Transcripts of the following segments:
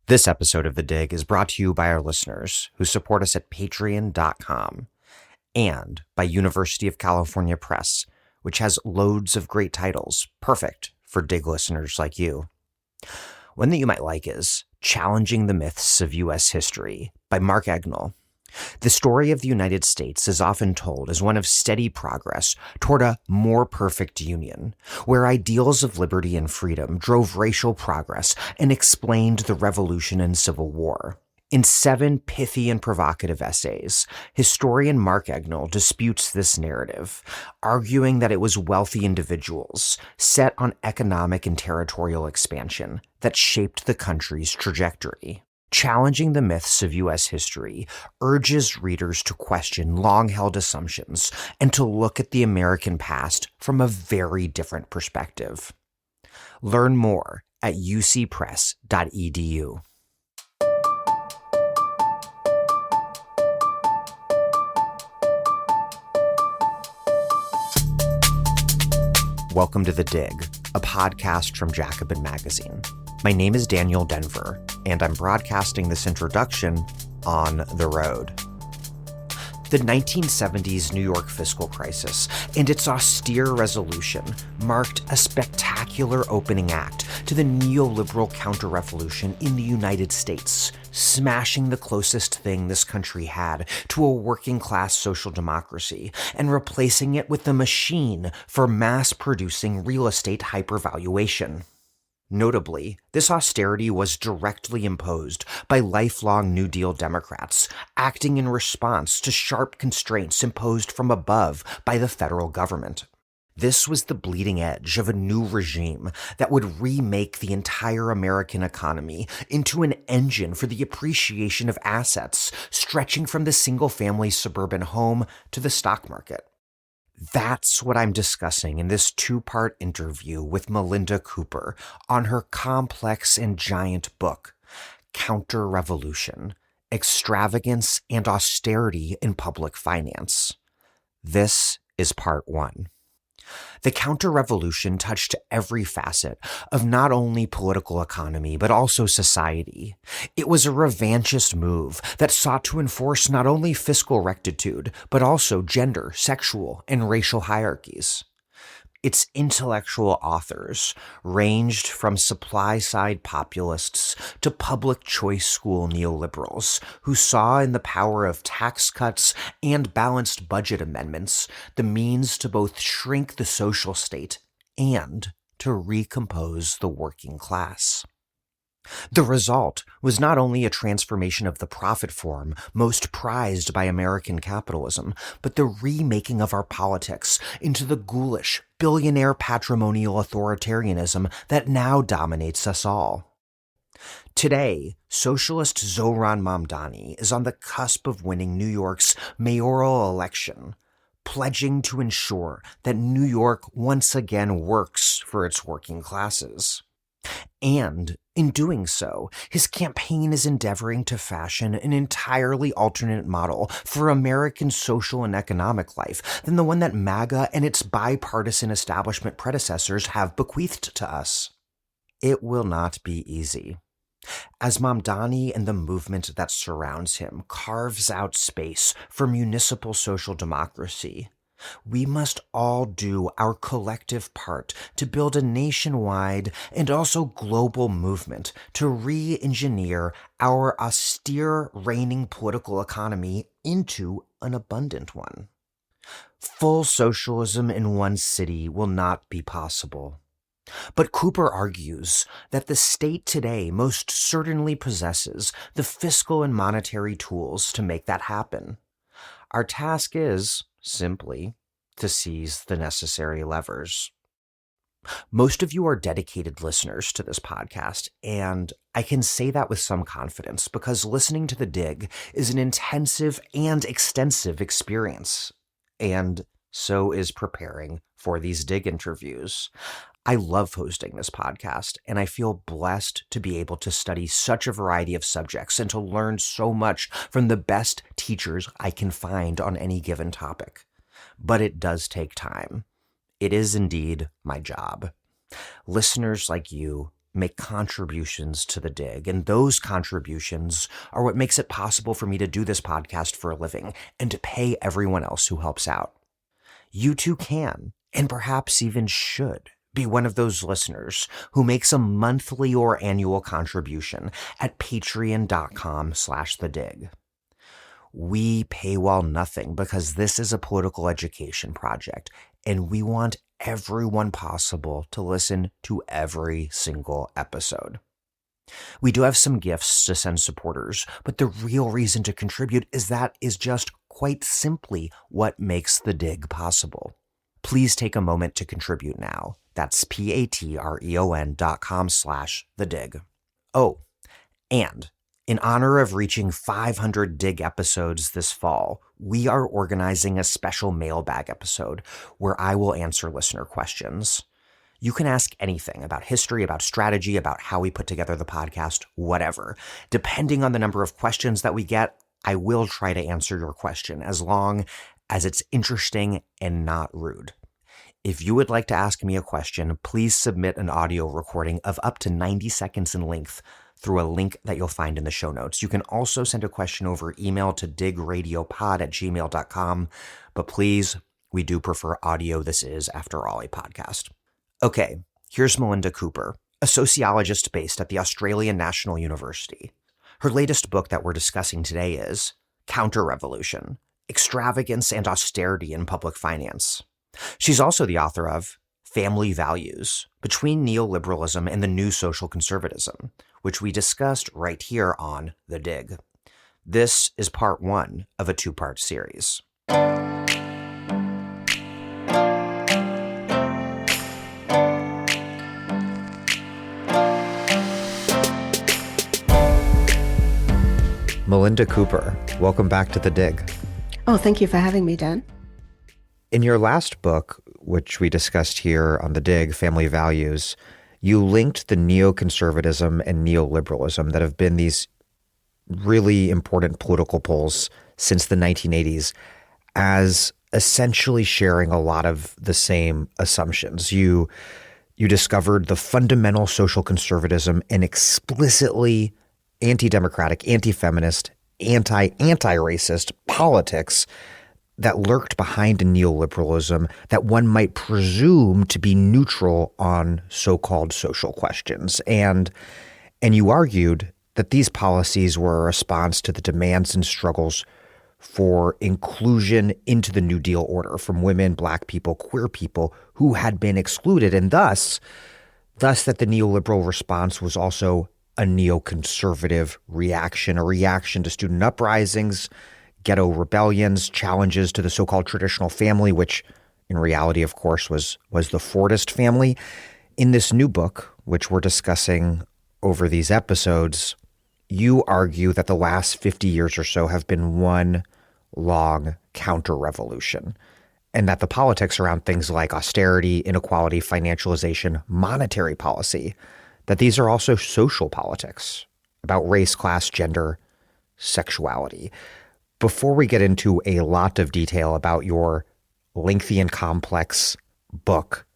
This episode of The Dig is brought to you by our listeners who support us at patreon.com and by University of California Press, which has loads of great titles, perfect for Dig listeners like you. One that you might like is Challenging the Myths of U.S. History by Mark Egnall. The story of the United States is often told as one of steady progress toward a more perfect union, where ideals of liberty and freedom drove racial progress and explained the Revolution and Civil War. In 7 pithy and provocative essays, historian Mark Egnall disputes this narrative, arguing that it was wealthy individuals set on economic and territorial expansion that shaped the country's trajectory. Challenging the Myths of U.S. History urges readers to question long-held assumptions and to look at the American past from a very different perspective. Learn more at UCPress.edu. Welcome to The Dig, a podcast from Jacobin Magazine. My name is Daniel Denver, and I'm broadcasting this introduction on the road. The 1970s New York fiscal crisis and its austere resolution marked a spectacular opening act to the neoliberal counterrevolution in the United States, smashing the closest thing this country had to a working-class social democracy and replacing it with the machine for mass-producing real estate hypervaluation. Notably, this austerity was directly imposed by lifelong New Deal Democrats, acting in response to sharp constraints imposed from above by the federal government. This was the bleeding edge of a new regime that would remake the entire American economy into an engine for the appreciation of assets, stretching from the single-family suburban home to the stock market. That's what I'm discussing in this 2-part interview with Melinda Cooper on her complex and giant book, Counterrevolution, Extravagance and Austerity in Public Finance. This is part 1. The counter-revolution touched every facet of not only political economy, but also society. It was a revanchist move that sought to enforce not only fiscal rectitude, but also gender, sexual, and racial hierarchies. Its intellectual authors ranged from supply-side populists to public choice school neoliberals who saw in the power of tax cuts and balanced budget amendments the means to both shrink the social state and to recompose the working class. The result was not only a transformation of the profit form most prized by American capitalism, but the remaking of our politics into the ghoulish, billionaire patrimonial authoritarianism that now dominates us all. Today, socialist Zohran Mamdani is on the cusp of winning New York's mayoral election, pledging to ensure that New York once again works for its working classes. And in doing so, his campaign is endeavoring to fashion an entirely alternate model for American social and economic life than the one that MAGA and its bipartisan establishment predecessors have bequeathed to us. It will not be easy. As Mamdani and the movement that surrounds him carves out space for municipal social democracy, we must all do our collective part to build a nationwide and also global movement to re-engineer our austere reigning political economy into an abundant one. Full socialism in one city will not be possible. But Cooper argues that the state today most certainly possesses the fiscal and monetary tools to make that happen. Our task is, simply, to seize the necessary levers. Most of you are dedicated listeners to this podcast, and I can say that with some confidence because listening to The Dig is an intensive and extensive experience, and so is preparing for these Dig interviews. I love hosting this podcast, and I feel blessed to be able to study such a variety of subjects and to learn so much from the best teachers I can find on any given topic. But it does take time. It is indeed my job. Listeners like you make contributions to the dig, and those contributions are what makes it possible for me to do this podcast for a living and to pay everyone else who helps out. You too can, and perhaps even should, be one of those listeners who makes a monthly or annual contribution at patreon.com/thedig. We paywall nothing because this is a political education project, and we want everyone possible to listen to every single episode. We do have some gifts to send supporters, but the real reason to contribute is just quite simply what makes the dig possible. Please take a moment to contribute now. That's patreon.com/thedig. Oh, and in honor of reaching 500 dig episodes this fall, we are organizing a special mailbag episode where I will answer listener questions. You can ask anything about history, about strategy, about how we put together the podcast, whatever. Depending on the number of questions that we get, I will try to answer your question as long as it's interesting and not rude. If you would like to ask me a question, please submit an audio recording of up to 90 seconds in length through a link that you'll find in the show notes. You can also send a question over email to digradiopod@gmail.com, but please, we do prefer audio. This is, after all, a podcast. Okay, here's Melinda Cooper, a sociologist based at the Australian National University. Her latest book that we're discussing today is Counterrevolution, Extravagance and Austerity in Public Finance. She's also the author of Family Values, Between Neoliberalism and the New Social Conservatism, which we discussed right here on The Dig. This is part one of a two-part series. Melinda Cooper, welcome back to The Dig. Oh, thank you for having me, Dan. In your last book, which we discussed here on The Dig, Family Values, you linked the neoconservatism and neoliberalism that have been these really important political poles since the 1980s as essentially sharing a lot of the same assumptions. You discovered the fundamental social conservatism and explicitly anti-democratic, anti-feminist, anti-racist politics that lurked behind a neoliberalism that one might presume to be neutral on so-called social questions. And you argued that these policies were a response to the demands and struggles for inclusion into the New Deal order from women, Black people, queer people who had been excluded, and thus that the neoliberal response was also a neoconservative reaction, a reaction to student uprisings, ghetto rebellions, challenges to the so-called traditional family, which in reality, of course, was the Fordist family. In this new book, which we're discussing over these episodes, you argue that the last 50 years or so have been one long counter-revolution, and that the politics around things like austerity, inequality, financialization, monetary policy, that these are also social politics about race, class, gender, sexuality. Before we get into a lot of detail about your lengthy and complex book,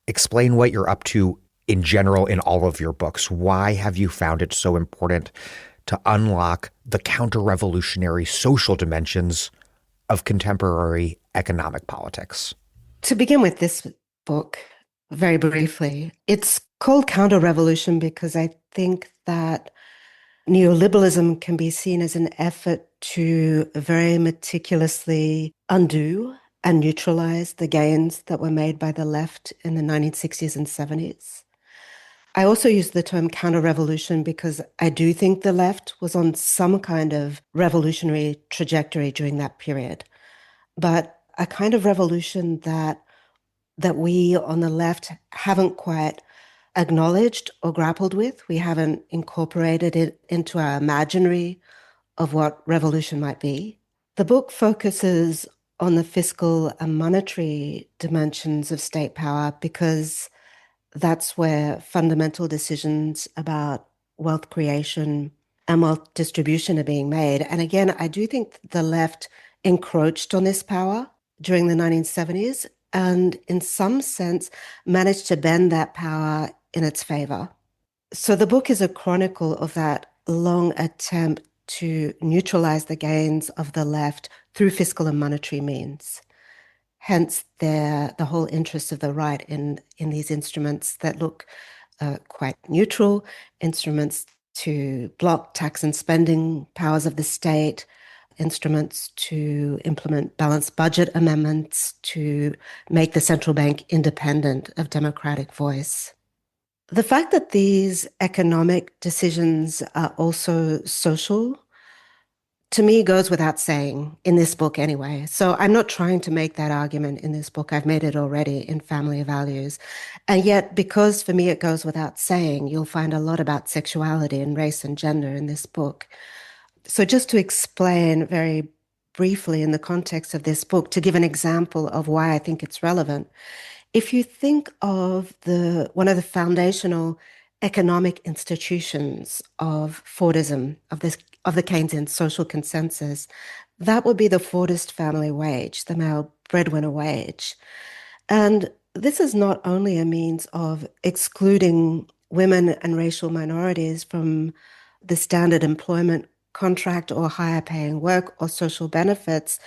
explain what you're up to in general in all of your books. Why have you found it so important to unlock the counter-revolutionary social dimensions of contemporary economic politics? To begin with this book, very briefly, it's called Counter-Revolution because I think that neoliberalism can be seen as an effort to very meticulously undo and neutralize the gains that were made by the left in the 1960s and 70s. I also use the term counter-revolution because I do think the left was on some kind of revolutionary trajectory during that period, but a kind of revolution that we on the left haven't quite acknowledged or grappled with. We haven't incorporated it into our imaginary of what revolution might be. The book focuses on the fiscal and monetary dimensions of state power because that's where fundamental decisions about wealth creation and wealth distribution are being made. And again, I do think the left encroached on this power during the 1970s and in some sense managed to bend that power in its favor. So the book is a chronicle of that long attempt to neutralize the gains of the left through fiscal and monetary means. Hence, the whole interest of the right in these instruments that look quite neutral, instruments to block tax and spending powers of the state, instruments to implement balanced budget amendments to make the central bank independent of democratic voice. The fact that these economic decisions are also social, to me, goes without saying in this book anyway. So I'm not trying to make that argument in this book. I've made it already in Family Values. And yet, because for me it goes without saying, you'll find a lot about sexuality and race and gender in this book. So just to explain very briefly in the context of this book, to give an example of why I think it's relevant, if you think of the one of the foundational economic institutions of Fordism, of the Keynesian social consensus, that would be the Fordist family wage, the male breadwinner wage. And this is not only a means of excluding women and racial minorities from the standard employment contract or higher paying work or social benefits,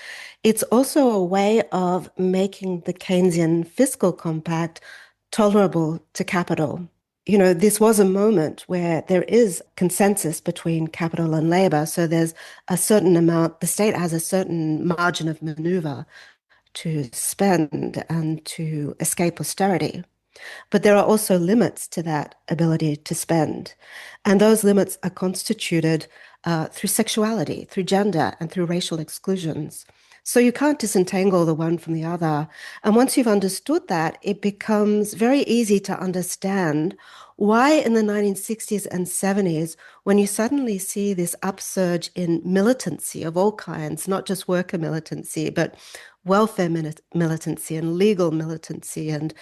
it's also a way of making the Keynesian fiscal compact tolerable to capital. You know, this was a moment where there is consensus between capital and labor. So there's a certain amount, the state has a certain margin of maneuver to spend and to escape austerity. But there are also limits to that ability to spend. And those limits are constituted through sexuality, through gender, and through racial exclusions. So you can't disentangle the one from the other. And once you've understood that, it becomes very easy to understand why in the 1960s and 70s, when you suddenly see this upsurge in militancy of all kinds, not just worker militancy, but welfare militancy and legal militancy and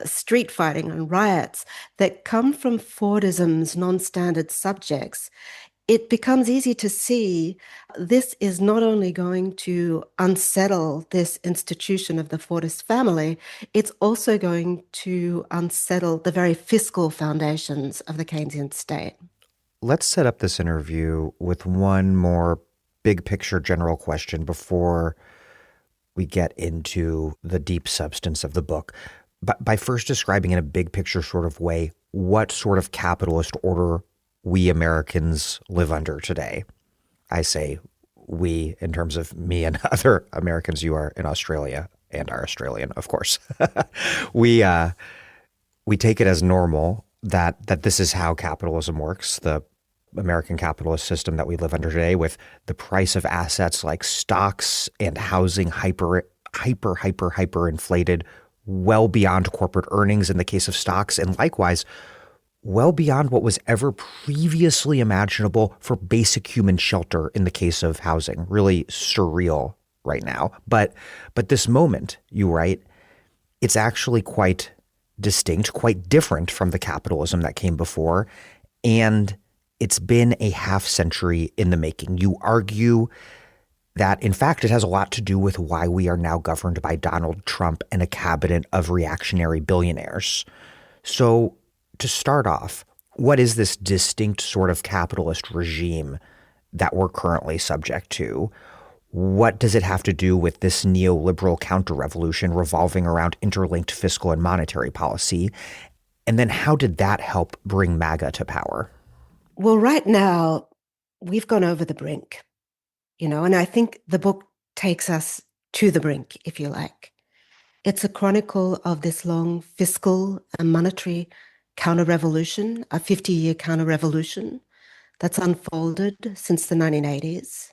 street fighting and riots that come from Fordism's non-standard subjects, it becomes easy to see this is not only going to unsettle this institution of the Fordist family, it's also going to unsettle the very fiscal foundations of the Keynesian state. Let's set up this interview with one more big picture general question before we get into the deep substance of the book. But by first describing in a big picture sort of way what sort of capitalist order we Americans live under today. I say we in terms of me and other Americans. You are in Australia and are Australian, of course. we take it as normal that this is how capitalism works, the American capitalist system that we live under today, with the price of assets like stocks and housing hyper inflated, well beyond corporate earnings in the case of stocks, and likewise well beyond what was ever previously imaginable for basic human shelter in the case of housing. Really surreal right now. But this moment, you write, it's actually quite distinct, quite different from the capitalism that came before. And it's been a half century in the making. You argue that, in fact, it has a lot to do with why we are now governed by Donald Trump and a cabinet of reactionary billionaires. So to start off, what is this distinct sort of capitalist regime that we're currently subject to? What does it have to do with this neoliberal counter-revolution revolving around interlinked fiscal and monetary policy? And then how did that help bring MAGA to power? Well, right now, we've gone over the brink, and I think the book takes us to the brink, if you like. It's a chronicle of this long fiscal and monetary counter-revolution, a 50-year counter-revolution that's unfolded since the 1980s.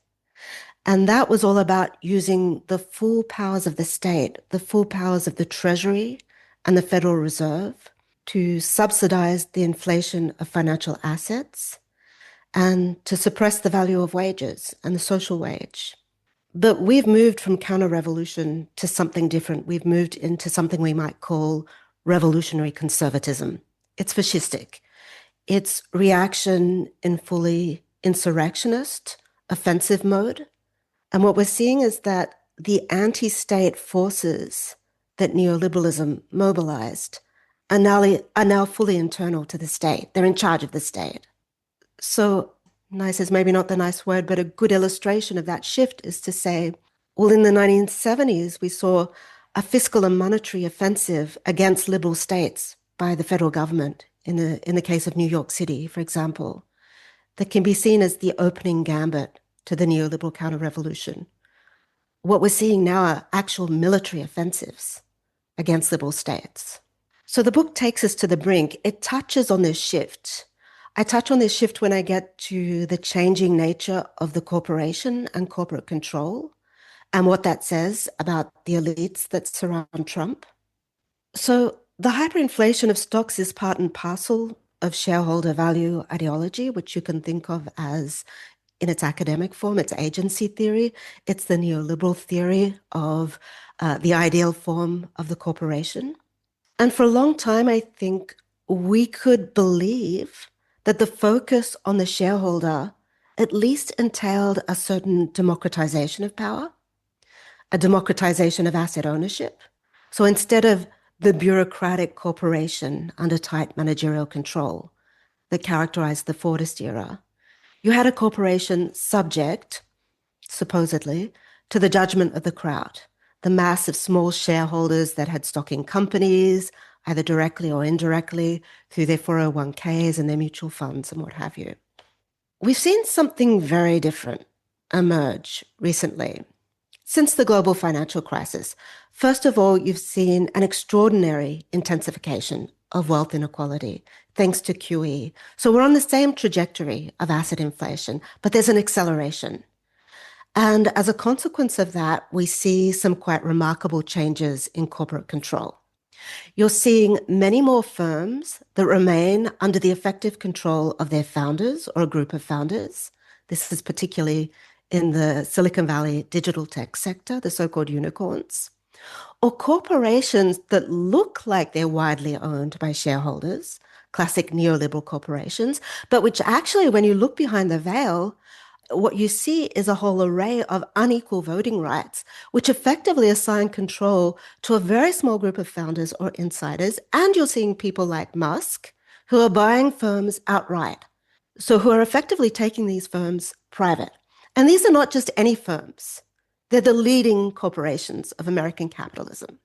And that was all about using the full powers of the state, the full powers of the Treasury and the Federal Reserve to subsidize the inflation of financial assets and to suppress the value of wages and the social wage. But we've moved from counter-revolution to something different. We've moved into something we might call revolutionary conservatism. It's fascistic. It's reaction in fully insurrectionist, offensive mode. And what we're seeing is that the anti-state forces that neoliberalism mobilized are now fully internal to the state. They're in charge of the state. So nice is maybe not the nice word, but a good illustration of that shift is to say, well, in the 1970s, we saw a fiscal and monetary offensive against liberal states by the federal government in the case of New York City, for example, that can be seen as the opening gambit to the neoliberal counter-revolution. What we're seeing now are actual military offensives against liberal states. So the book takes us to the brink. It touches on this shift. I touch on this shift when I get to the changing nature of the corporation and corporate control and what that says about the elites that surround Trump. So the hyperinflation of stocks is part and parcel of shareholder value ideology, which you can think of as, in its academic form, it's agency theory. It's the neoliberal theory of the ideal form of the corporation. And for a long time, I think we could believe that the focus on the shareholder at least entailed a certain democratization of power, a democratization of asset ownership. So instead of the bureaucratic corporation under tight managerial control that characterized the Fordist era, you had a corporation subject, supposedly, to the judgment of the crowd, the mass of small shareholders that had stock in companies, either directly or indirectly, through their 401ks and their mutual funds and what have you. We've seen something very different emerge recently since the global financial crisis. First of all, you've seen an extraordinary intensification of wealth inequality thanks to QE. So we're on the same trajectory of asset inflation, but there's an acceleration. And as a consequence of that, we see some quite remarkable changes in corporate control. You're seeing many more firms that remain under the effective control of their founders or a group of founders. This is particularly in the Silicon Valley digital tech sector, the so-called unicorns, or corporations that look like they're widely owned by shareholders, classic neoliberal corporations, but which actually, when you look behind the veil, what you see is a whole array of unequal voting rights, which effectively assign control to a very small group of founders or insiders. And you're seeing people like Musk who are buying firms outright. So who are effectively taking these firms private. And these are not just any firms. They're the leading corporations of American capitalism.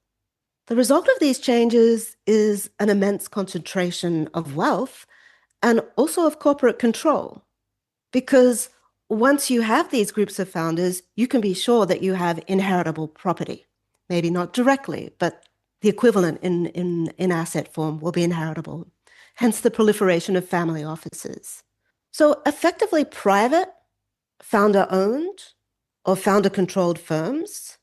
The result of these changes is an immense concentration of wealth and also of corporate control, because once you have these groups of founders, you can be sure that you have inheritable property. Maybe not directly, but the equivalent in asset form will be inheritable. Hence the proliferation of family offices. So effectively private, founder-owned or founder-controlled firms,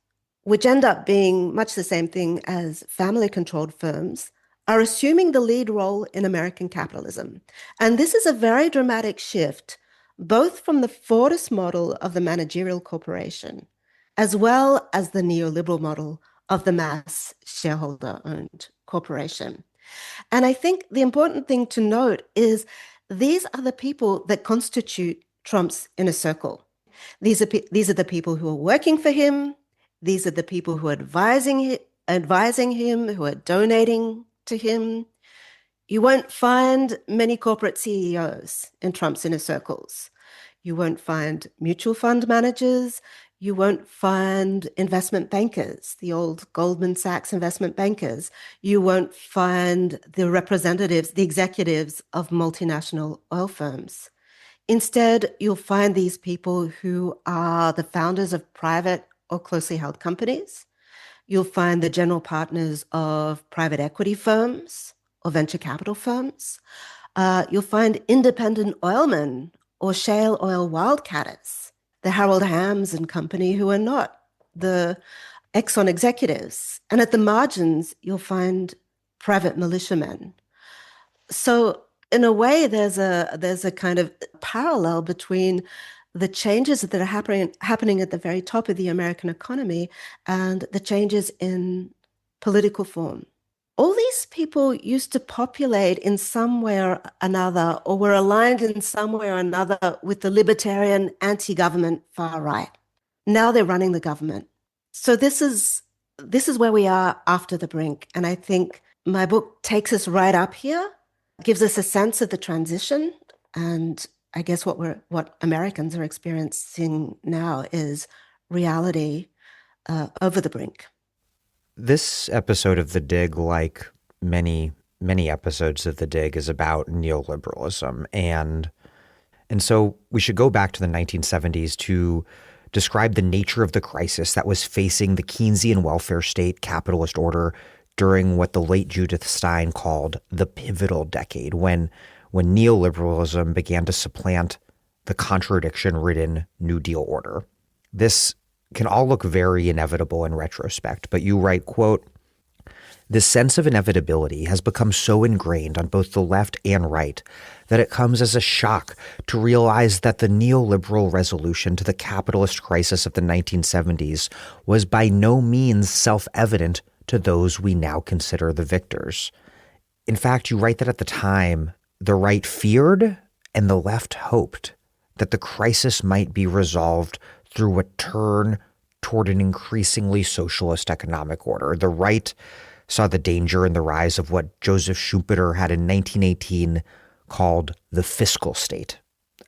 which end up being much the same thing as family-controlled firms, are assuming the lead role in American capitalism. And this is a very dramatic shift, both from the Fordist model of the managerial corporation, as well as the neoliberal model of the mass shareholder-owned corporation. And I think the important thing to note is these are the people that constitute Trump's inner circle. These are the people who are working for him. These are the people who are advising him, who are donating to him. You won't find many corporate CEOs in Trump's inner circles. You won't find mutual fund managers. You won't find investment bankers, the old Goldman Sachs investment bankers. You won't find the representatives, the executives of multinational oil firms. Instead, you'll find these people who are the founders of private or closely held companies. You'll find the general partners of private equity firms or venture capital firms. You'll find independent oilmen or shale oil wildcatters, the Harold Hams and company who are not the Exxon executives. And at the margins, you'll find private militiamen. So in a way, there's a kind of parallel between the changes that are happening at the very top of the American economy and the changes in political form. All these people used to populate in some way or another, or were aligned in some way or another with the libertarian anti-government far right. Now they're running the government. So this is where we are after the brink. And I think my book takes us right up here, gives us a sense of the transition. And I guess what Americans are experiencing now is reality over the brink. This episode of The Dig, like many episodes of The Dig, is about neoliberalism. And so we should go back to the 1970s to describe the nature of the crisis that was facing the Keynesian welfare state capitalist order during what the late Judith Stein called the pivotal decade, when neoliberalism began to supplant the contradiction-ridden New Deal order. This can all look very inevitable in retrospect, but you write, quote, "This sense of inevitability has become so ingrained on both the left and right that it comes as a shock to realize that the neoliberal resolution to the capitalist crisis of the 1970s was by no means self-evident to those we now consider the victors. In fact, you write that at the time, the right feared and the left hoped that the crisis might be resolved through a turn toward an increasingly socialist economic order. The right saw the danger in the rise of what Joseph Schumpeter had in 1918 called the fiscal state,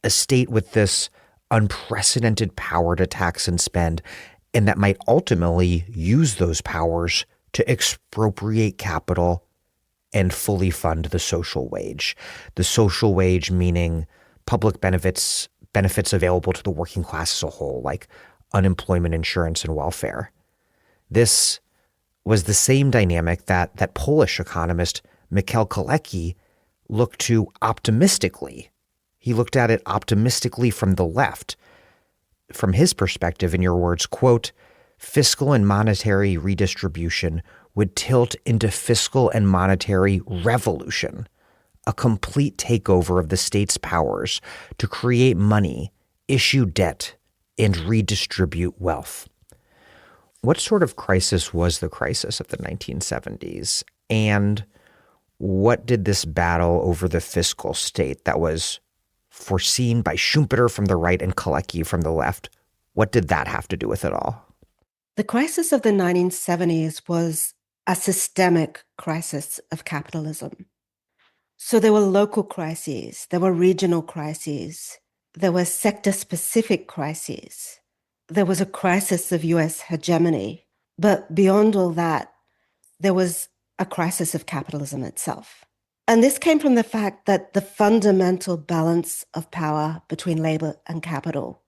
a state with this unprecedented power to tax and spend, and that might ultimately use those powers to expropriate capital and fully fund the social wage. The social wage meaning public benefits available to the working class as a whole, like unemployment insurance and welfare. This was the same dynamic that Polish economist Mikhail Kalecki looked to optimistically. He looked at it optimistically from the left. From his perspective, in your words, quote, "Fiscal and monetary redistribution would tilt into fiscal and monetary revolution, a complete takeover of the state's powers to create money, issue debt, and redistribute wealth." What sort of crisis was the crisis of the 1970s? And what did this battle over the fiscal state that was foreseen by Schumpeter from the right and Kalecki from the left, what did that have to do with it all? The crisis of the 1970s was a systemic crisis of capitalism. So there were local crises, there were regional crises, there were sector-specific crises. There was a crisis of US hegemony. But beyond all that, there was a crisis of capitalism itself. And this came from the fact that the fundamental balance of power between labor and capital,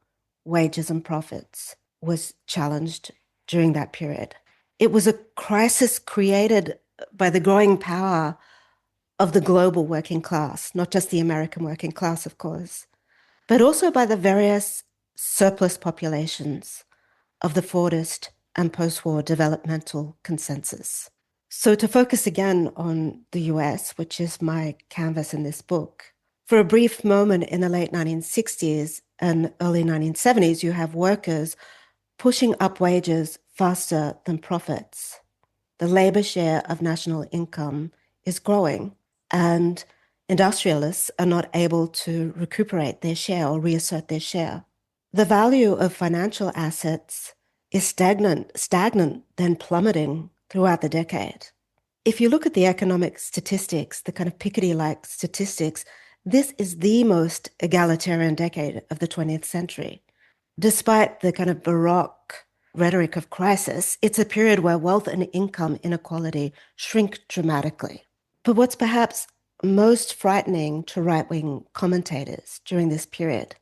wages and profits, was challenged during that period. It was a crisis created by the growing power of the global working class, not just the American working class, of course, but also by the various surplus populations of the Fordist and post-war developmental consensus. So to focus again on the US, which is my canvas in this book, for a brief moment in the late 1960s and early 1970s, you have workers pushing up wages faster than profits. The labor share of national income is growing, and industrialists are not able to recuperate their share or reassert their share. The value of financial assets is stagnant, then plummeting throughout the decade. If you look at the economic statistics, the kind of Piketty-like statistics, this is the most egalitarian decade of the 20th century. Despite the kind of Baroque rhetoric of crisis, it's a period where wealth and income inequality shrink dramatically. But what's perhaps most frightening to right-wing commentators during this period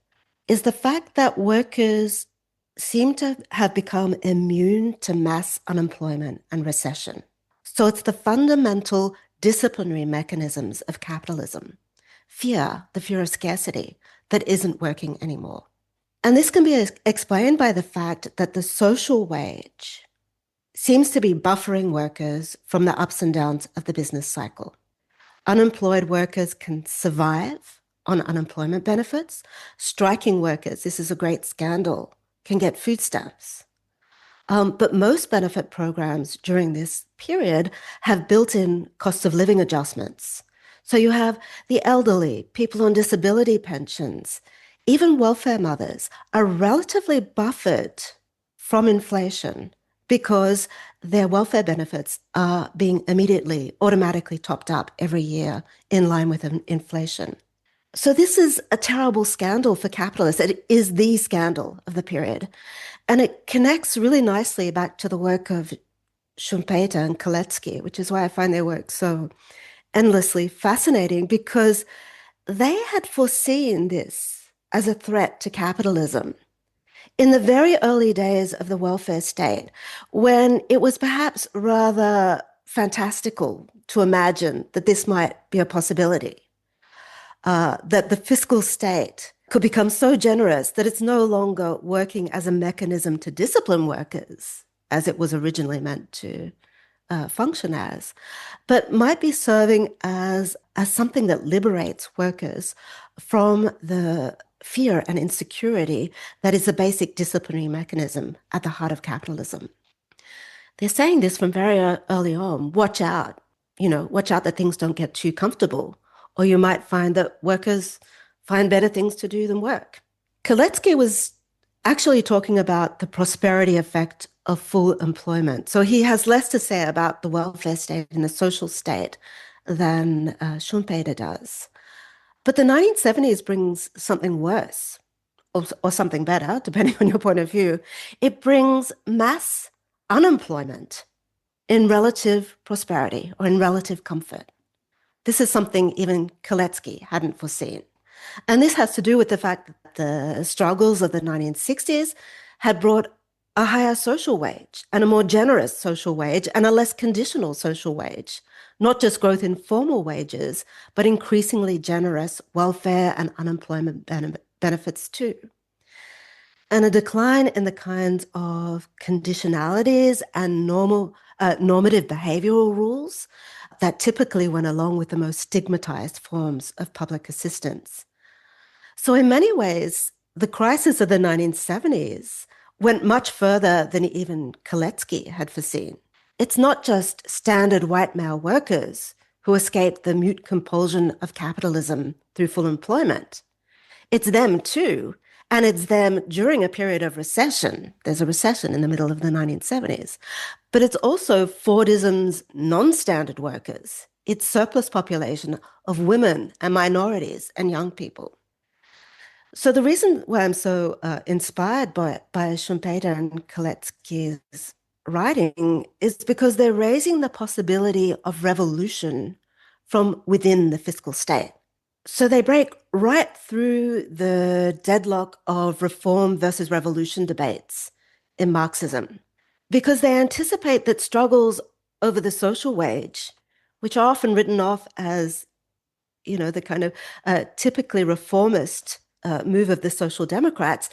is the fact that workers seem to have become immune to mass unemployment and recession. So it's the fundamental disciplinary mechanisms of capitalism, the fear of scarcity, that isn't working anymore. And this can be explained by the fact that the social wage seems to be buffering workers from the ups and downs of the business cycle. Unemployed workers can survive on unemployment benefits. Striking workers, this is a great scandal, can get food stamps. But most benefit programs during this period have built-in cost of living adjustments. So you have the elderly, people on disability pensions, even welfare mothers are relatively buffered from inflation because their welfare benefits are being immediately, automatically topped up every year in line with inflation. So this is a terrible scandal for capitalists. It is the scandal of the period. And it connects really nicely back to the work of Schumpeter and Koletsky, which is why I find their work so endlessly fascinating, because they had foreseen this as a threat to capitalism in the very early days of the welfare state, when it was perhaps rather fantastical to imagine that this might be a possibility, that the fiscal state could become so generous that it's no longer working as a mechanism to discipline workers, as it was originally meant to function as, but might be serving as something that liberates workers from the fear and insecurity that is the basic disciplinary mechanism at the heart of capitalism. They're saying this from very early on. Watch out, watch out that things don't get too comfortable, or you might find that workers find better things to do than work. Koletsky was actually talking about the prosperity effect of full employment. So he has less to say about the welfare state and the social state than Schumpeter does. But the 1970s brings something worse, or something better, depending on your point of view. It brings mass unemployment in relative prosperity or in relative comfort. This is something even Koletsky hadn't foreseen. And this has to do with the fact that the struggles of the 1960s had brought a higher social wage and a more generous social wage and a less conditional social wage, not just growth in formal wages, but increasingly generous welfare and unemployment benefits too. And a decline in the kinds of conditionalities and normative behavioral rules that typically went along with the most stigmatized forms of public assistance. So in many ways, the crisis of the 1970s went much further than even Koletsky had foreseen. It's not just standard white male workers who escaped the mute compulsion of capitalism through full employment. It's them too, and it's them during a period of recession. There's a recession in the middle of the 1970s. But it's also Fordism's non-standard workers, its surplus population of women and minorities and young people. So the reason why I'm so inspired by Schumpeter and Koletsky's writing is because they're raising the possibility of revolution from within the fiscal state. So they break right through the deadlock of reform versus revolution debates in Marxism, because they anticipate that struggles over the social wage, which are often written off as, the kind of typically reformist move of the Social Democrats,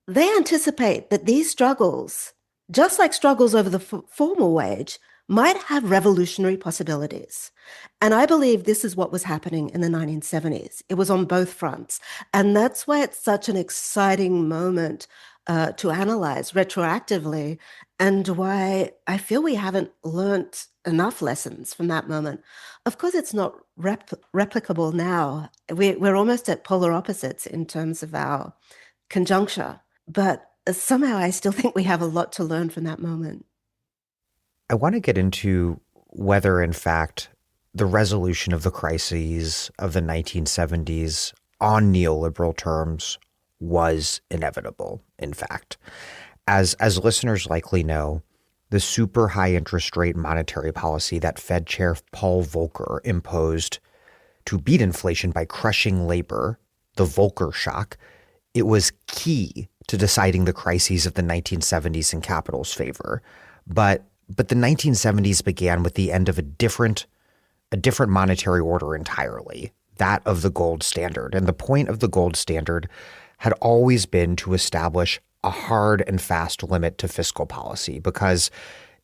they anticipate that these struggles, just like struggles over the formal wage, might have revolutionary possibilities. And I believe this is what was happening in the 1970s. It was on both fronts. And that's why it's such an exciting moment to analyze retroactively, and why I feel we haven't learnt enough lessons from that moment. Of course, it's not replicable now. We're almost at polar opposites in terms of our conjuncture, but somehow I still think we have a lot to learn from that moment. I want to get into whether, in fact, the resolution of the crises of the 1970s on neoliberal terms was inevitable, in fact. As listeners likely know, the super high interest rate monetary policy that Fed Chair Paul Volcker imposed to beat inflation by crushing labor, the Volcker shock, it was key to deciding the crises of the 1970s in capital's favor. But the 1970s began with the end of a different monetary order entirely, that of the gold standard. And the point of the gold standard had always been to establish a hard and fast limit to fiscal policy, because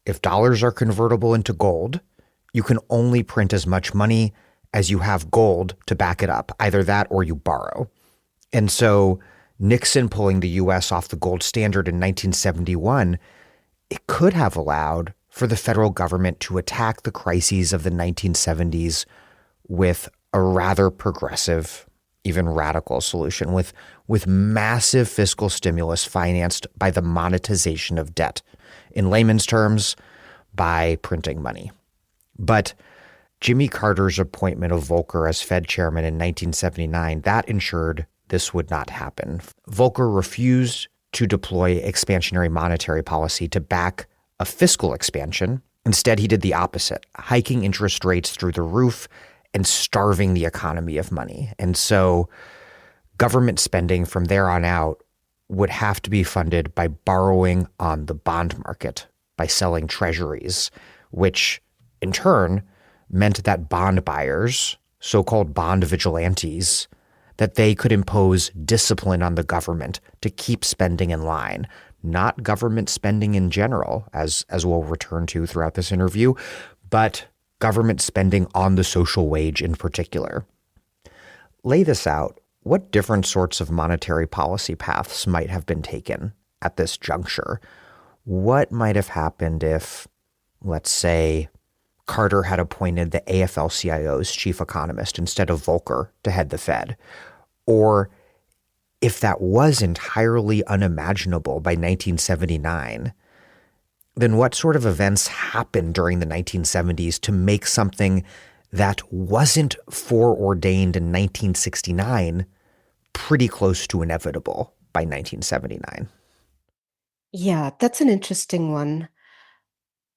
if dollars are convertible into gold, you can only print as much money as you have gold to back it up, either that or you borrow. And so Nixon pulling the U.S. off the gold standard in 1971, it could have allowed for the federal government to attack the crises of the 1970s with a rather progressive, even radical solution, with massive fiscal stimulus financed by the monetization of debt. In layman's terms, by printing money. But Jimmy Carter's appointment of Volcker as Fed chairman in 1979, that ensured this would not happen. Volcker refused to deploy expansionary monetary policy to back a fiscal expansion. Instead, he did the opposite, hiking interest rates through the roof and starving the economy of money. And so government spending from there on out would have to be funded by borrowing on the bond market, by selling treasuries, which in turn meant that bond buyers, so-called bond vigilantes, that they could impose discipline on the government to keep spending in line, not government spending in general, as we'll return to throughout this interview, but government spending on the social wage in particular. Lay this out. What different sorts of monetary policy paths might have been taken at this juncture? What might have happened if, let's say, Carter had appointed the AFL-CIO's chief economist instead of Volcker to head the Fed? Or if that was entirely unimaginable by 1979, then what sort of events happened during the 1970s to make something that wasn't foreordained in 1969 pretty close to inevitable by 1979? Yeah, that's an interesting one.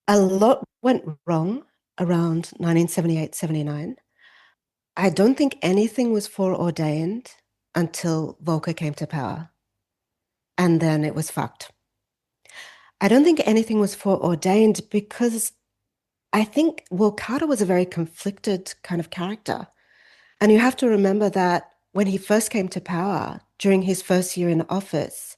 A lot went wrong around 1978-79. I don't think anything was foreordained until Volcker came to power, and then it was fucked. I don't think anything was foreordained because I think Will Carter was a very conflicted kind of character. And you have to remember that when he first came to power, during his first year in office,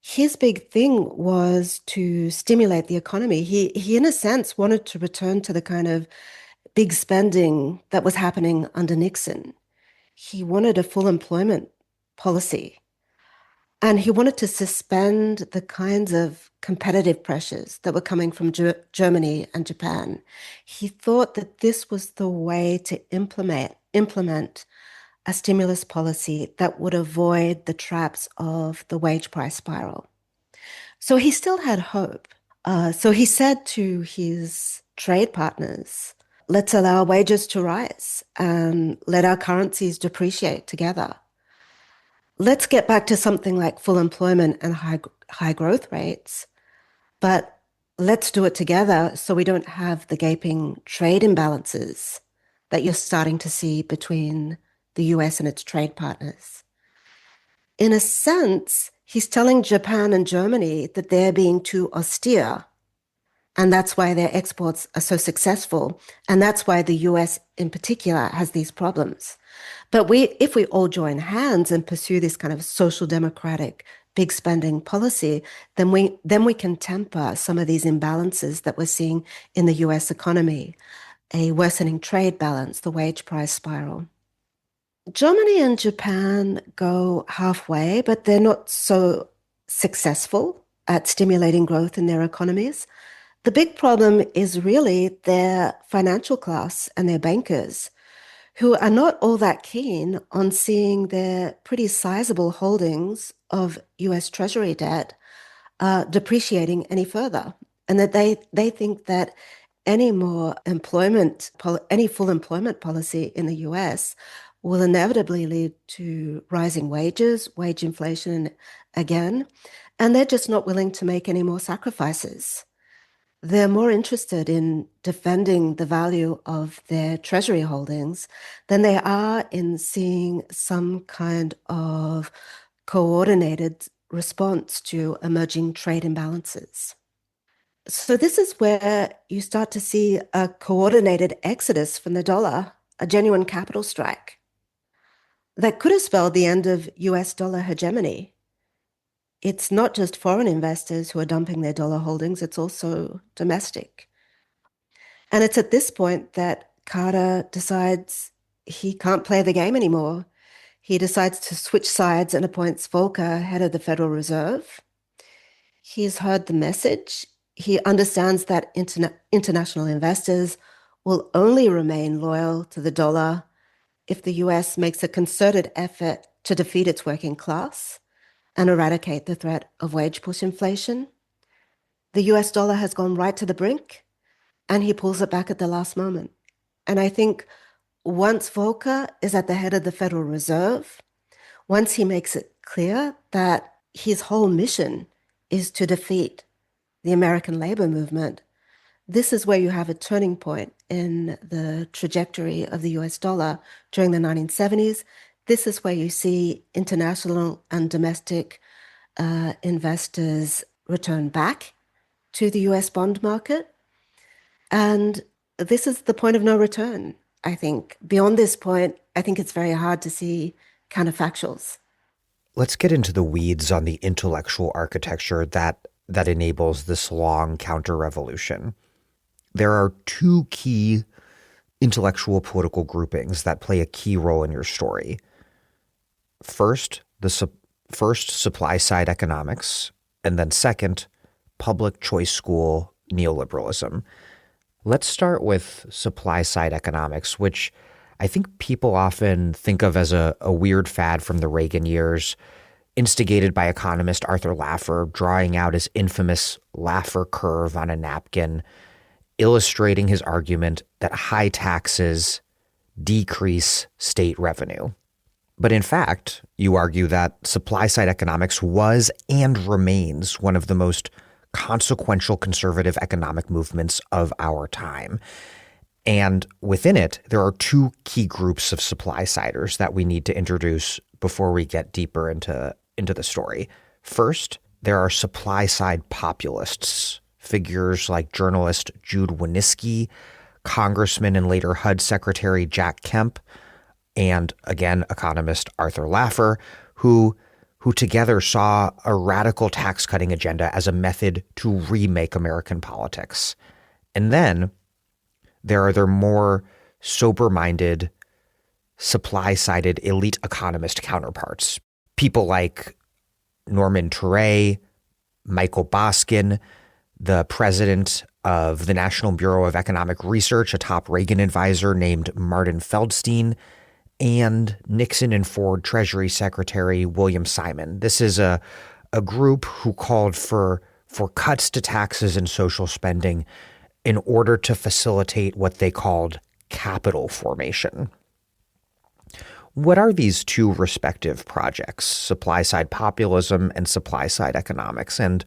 his big thing was to stimulate the economy. He in a sense, wanted to return to the kind of big spending that was happening under Nixon. He wanted a full employment policy. And he wanted to suspend the kinds of competitive pressures that were coming from Germany and Japan. He thought that this was the way to implement a stimulus policy that would avoid the traps of the wage price spiral. So he still had hope. So he said to his trade partners, let's allow wages to rise and let our currencies depreciate together. Let's get back to something like full employment and high growth rates, but let's do it together so we don't have the gaping trade imbalances that you're starting to see between the US and its trade partners. In a sense, he's telling Japan and Germany that they're being too austere, and that's why their exports are so successful, and that's why the US in particular has these problems. But if we all join hands and pursue this kind of social democratic big spending policy, then we can temper some of these imbalances that we're seeing in the US economy, a worsening trade balance, the wage price spiral. Germany and Japan go halfway, but they're not so successful at stimulating growth in their economies. The big problem is really their financial class and their bankers, who are not all that keen on seeing their pretty sizable holdings of US Treasury debt depreciating any further. And that they think that any more any full employment policy in the US will inevitably lead to rising wages, wage inflation again, and they're just not willing to make any more sacrifices. They're more interested in defending the value of their treasury holdings than they are in seeing some kind of coordinated response to emerging trade imbalances. So this is where you start to see a coordinated exodus from the dollar, a genuine capital strike that could have spelled the end of US dollar hegemony. It's not just foreign investors who are dumping their dollar holdings, it's also domestic. And it's at this point that Carter decides he can't play the game anymore. He decides to switch sides and appoints Volcker head of the Federal Reserve. He's heard the message. He understands that international investors will only remain loyal to the dollar if the US makes a concerted effort to defeat its working class and eradicate the threat of wage push inflation. the US dollar has gone right to the brink and he pulls it back at the last moment. And I think once Volcker is at the head of the Federal Reserve, once he makes it clear that his whole mission is to defeat the American labor movement, this is where you have a turning point in the trajectory of the US dollar during the 1970s. This is where you see international and domestic investors return back to the US bond market. And this is the point of no return, I think. Beyond this point, I think it's very hard to see counterfactuals. Let's get into the weeds on the intellectual architecture that enables this long counter-revolution. There are two key intellectual political groupings that play a key role in your story. First, first supply-side economics, and then second, public choice school neoliberalism. Let's start with supply-side economics, which I think people often think of as a weird fad from the Reagan years, instigated by economist Arthur Laffer, drawing out his infamous Laffer curve on a napkin, illustrating his argument that high taxes decrease state revenue. But in fact, you argue that supply-side economics was and remains one of the most consequential conservative economic movements of our time. And within it, there are two key groups of supply-siders that we need to introduce before we get deeper into the story. First, there are supply-side populists, figures like journalist Jude Wanniski, Congressman and later HUD Secretary Jack Kemp, and again, economist Arthur Laffer, who together saw a radical tax-cutting agenda as a method to remake American politics. And then there are their more sober-minded, supply-sided elite economist counterparts. People like Norman Ture, Michael Boskin, the president of the National Bureau of Economic Research, a top Reagan advisor named Martin Feldstein, and Nixon and Ford Treasury Secretary William Simon. This is a group who called for cuts to taxes and social spending in order to facilitate what they called capital formation. What are these two respective projects, supply-side populism and supply-side economics, and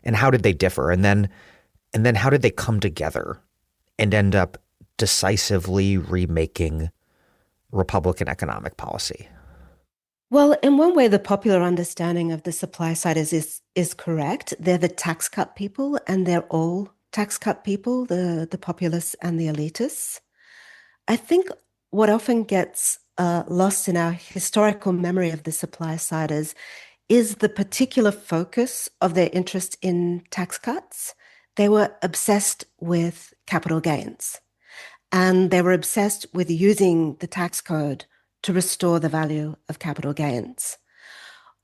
how did they differ? And then how did they come together and end up decisively remaking Republican economic policy? Well, in one way, the popular understanding of the supply side is correct. They're the tax cut people, and they're all tax cut people, the populists and the elitists. I think what often gets lost in our historical memory of the supply siders is the particular focus of their interest in tax cuts. They were obsessed with capital gains, and they were obsessed with using the tax code to restore the value of capital gains.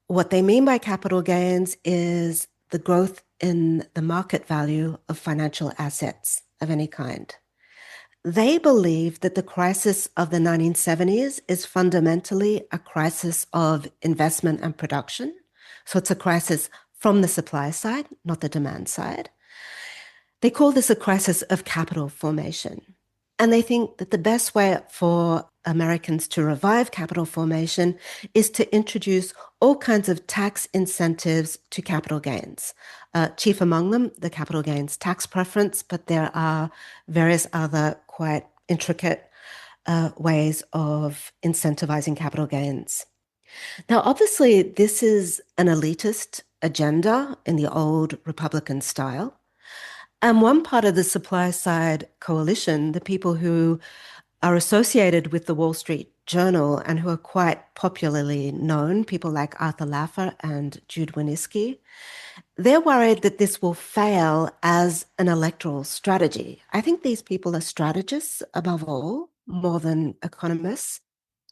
What they mean by capital gains is the growth in the market value of financial assets of any kind. They believe that the crisis of the 1970s is fundamentally a crisis of investment and production. So it's a crisis from the supply side, not the demand side. They call this a crisis of capital formation. And they think that the best way for Americans to revive capital formation is to introduce all kinds of tax incentives to capital gains. Chief among them, the capital gains tax preference, but there are various other quite intricate ways of incentivizing capital gains. Now, obviously, this is an elitist agenda in the old Republican style. And one part of the supply side coalition, the people who are associated with the Wall Street Journal and who are quite popularly known, people like Arthur Laffer and Jude Wanniski, they're worried that this will fail as an electoral strategy. I think these people are strategists above all, more than economists.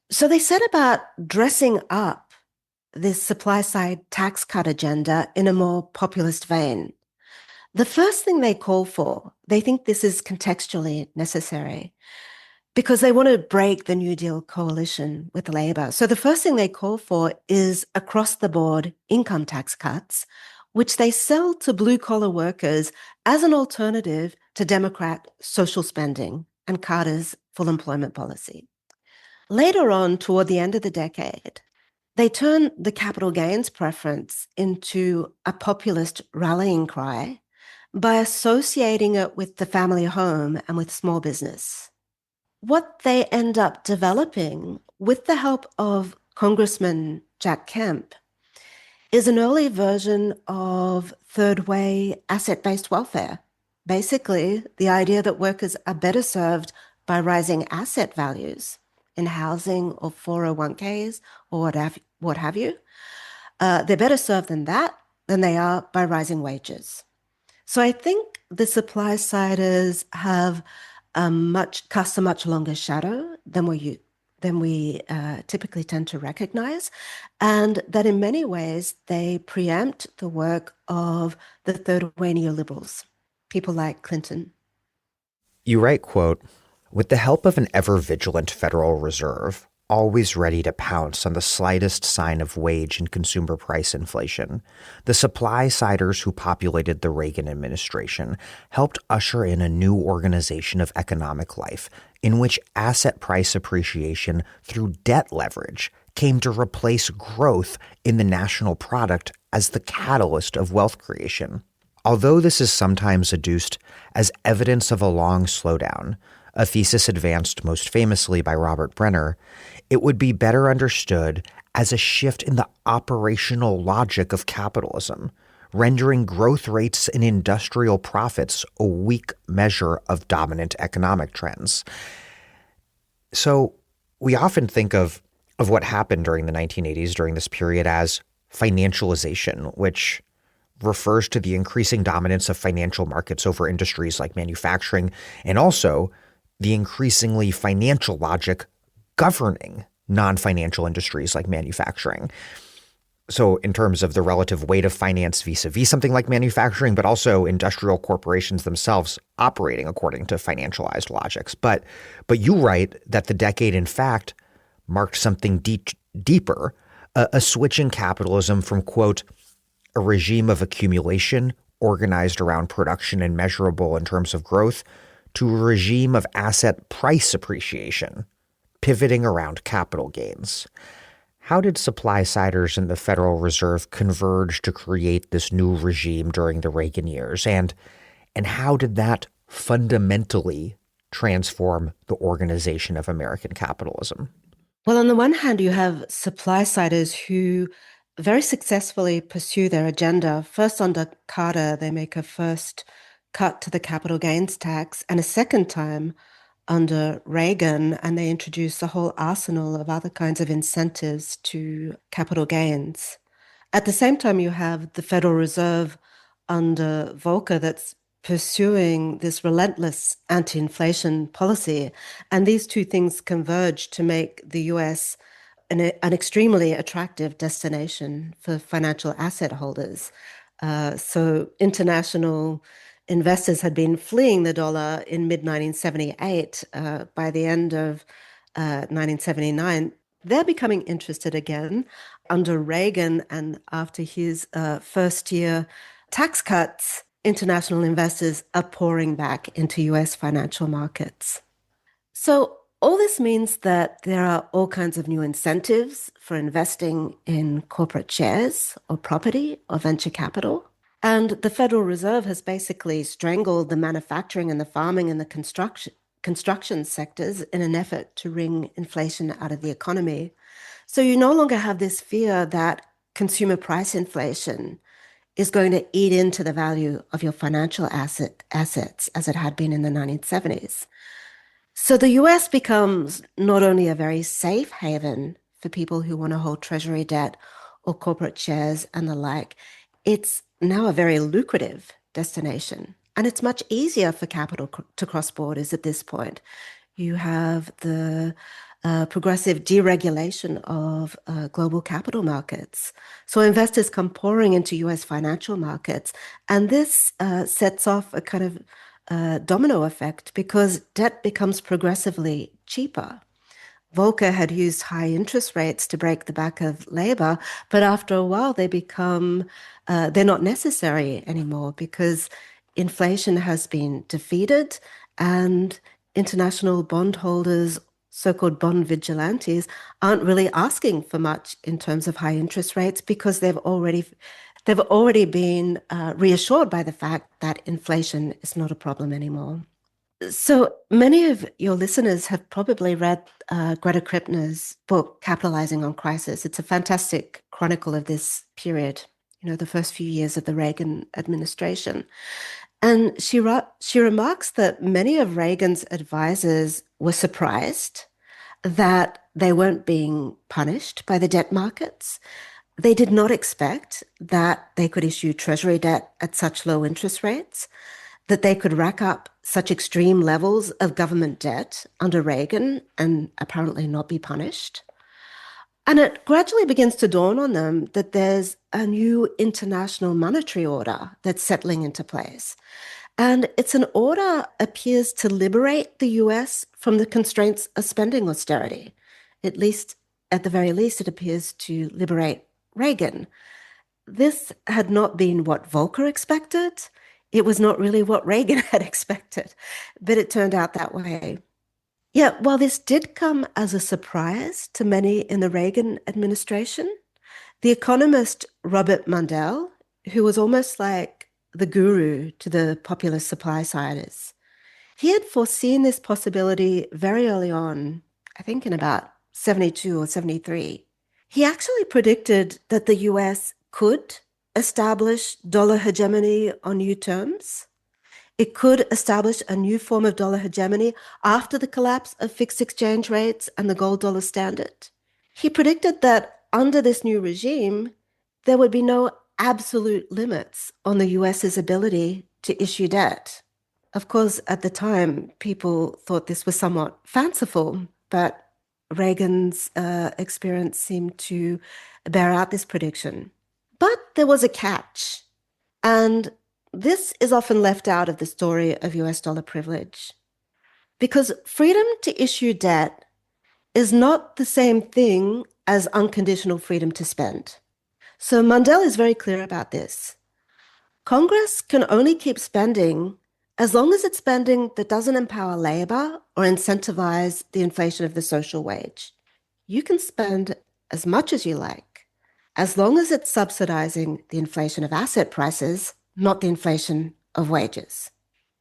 So they set about dressing up this supply side tax cut agenda in a more populist vein. The first thing they call for, they think this is contextually necessary because they want to break the New Deal coalition with Labor. So the first thing they call for is across the board income tax cuts which they sell to blue-collar workers as an alternative to Democrat social spending and Carter's full employment policy. Later on, toward the end of the decade, they turn the capital gains preference into a populist rallying cry by associating it with the family home and with small business. What they end up developing, with the help of Congressman Jack Kemp, is an early version of third way asset-based welfare. Basically, the idea that workers are better served by rising asset values in housing or 401ks or what have you. They're better served than they are by rising wages. So I think the supply siders have cast a much longer shadow than we typically tend to recognize, and that in many ways they preempt the work of the third way neoliberals, people like Clinton. You write, quote, "With the help of an ever-vigilant Federal Reserve, always ready to pounce on the slightest sign of wage and consumer price inflation, the supply-siders who populated the Reagan administration helped usher in a new organization of economic life in which asset price appreciation through debt leverage came to replace growth in the national product as the catalyst of wealth creation. Although this is sometimes adduced as evidence of a long slowdown, a thesis advanced most famously by Robert Brenner, it would be better understood as a shift in the operational logic of capitalism, rendering growth rates and industrial profits a weak measure of dominant economic trends." So we often think of what happened during the 1980s during this period as financialization, which refers to the increasing dominance of financial markets over industries like manufacturing, and also the increasingly financial logic governing non-financial industries like manufacturing. So in terms of the relative weight of finance vis-a-vis something like manufacturing, but also industrial corporations themselves operating according to financialized logics. But you write that the decade, in fact, marked something deeper, a switch in capitalism from, quote, "a regime of accumulation organized around production and measurable in terms of growth," to a regime of asset price appreciation, pivoting around capital gains. How did supply-siders and the Federal Reserve converge to create this new regime during the Reagan years? And how did that fundamentally transform the organization of American capitalism? Well, on the one hand, you have supply-siders who very successfully pursue their agenda. First, under Carter, they make a first cut to the capital gains tax, and a second time under Reagan, and they introduce a whole arsenal of other kinds of incentives to capital gains. At the same time, you have the Federal Reserve under Volcker that's pursuing this relentless anti-inflation policy. And these two things converge to make the US an extremely attractive destination for financial asset holders. So international investors had been fleeing the dollar in mid-1978. By the end of 1979, they're becoming interested again under Reagan, and after his first year tax cuts, international investors are pouring back into US financial markets. So all this means that there are all kinds of new incentives for investing in corporate shares or property or venture capital. And the Federal Reserve has basically strangled the manufacturing and the farming and the construction sectors in an effort to wring inflation out of the economy. So you no longer have this fear that consumer price inflation is going to eat into the value of your financial assets as it had been in the 1970s. So the US becomes not only a very safe haven for people who want to hold treasury debt or corporate shares and the like, it's now a very lucrative destination. And it's much easier for capital to cross borders at this point. You have the progressive deregulation of global capital markets. So investors come pouring into US financial markets. And this sets off a kind of domino effect because debt becomes progressively cheaper. Volcker had used high interest rates to break the back of labor, but after a while they're not necessary anymore because inflation has been defeated and international bondholders, so-called bond vigilantes, aren't really asking for much in terms of high interest rates because they've already been reassured by the fact that inflation is not a problem anymore. So many of your listeners have probably read Greta Krippner's book, Capitalizing on Crisis. It's a fantastic chronicle of this period, the first few years of the Reagan administration. And she remarks that many of Reagan's advisors were surprised that they weren't being punished by the debt markets. They did not expect that they could issue treasury debt at such low interest rates, that they could rack up such extreme levels of government debt under Reagan and apparently not be punished. And it gradually begins to dawn on them that there's a new international monetary order that's settling into place. And it's an order appears to liberate the US from the constraints of spending austerity. At the very least, it appears to liberate Reagan. This had not been what Volcker expected. It was not really what Reagan had expected, but it turned out that way. Yeah, while this did come as a surprise to many in the Reagan administration, the economist Robert Mundell, who was almost like the guru to the populist supply siders, he had foreseen this possibility very early on, I think in about 72 or 73. He actually predicted that the US could establish dollar hegemony on new terms. It could establish a new form of dollar hegemony after the collapse of fixed exchange rates and the gold dollar standard. He predicted that under this new regime, there would be no absolute limits on the US's ability to issue debt. Of course, at the time, people thought this was somewhat fanciful, but Reagan's experience seemed to bear out this prediction. But there was a catch, and this is often left out of the story of US dollar privilege, because freedom to issue debt is not the same thing as unconditional freedom to spend. So Mundell is very clear about this. Congress can only keep spending as long as it's spending that doesn't empower labor or incentivize the inflation of the social wage. You can spend as much as you like, as long as it's subsidizing the inflation of asset prices, not the inflation of wages.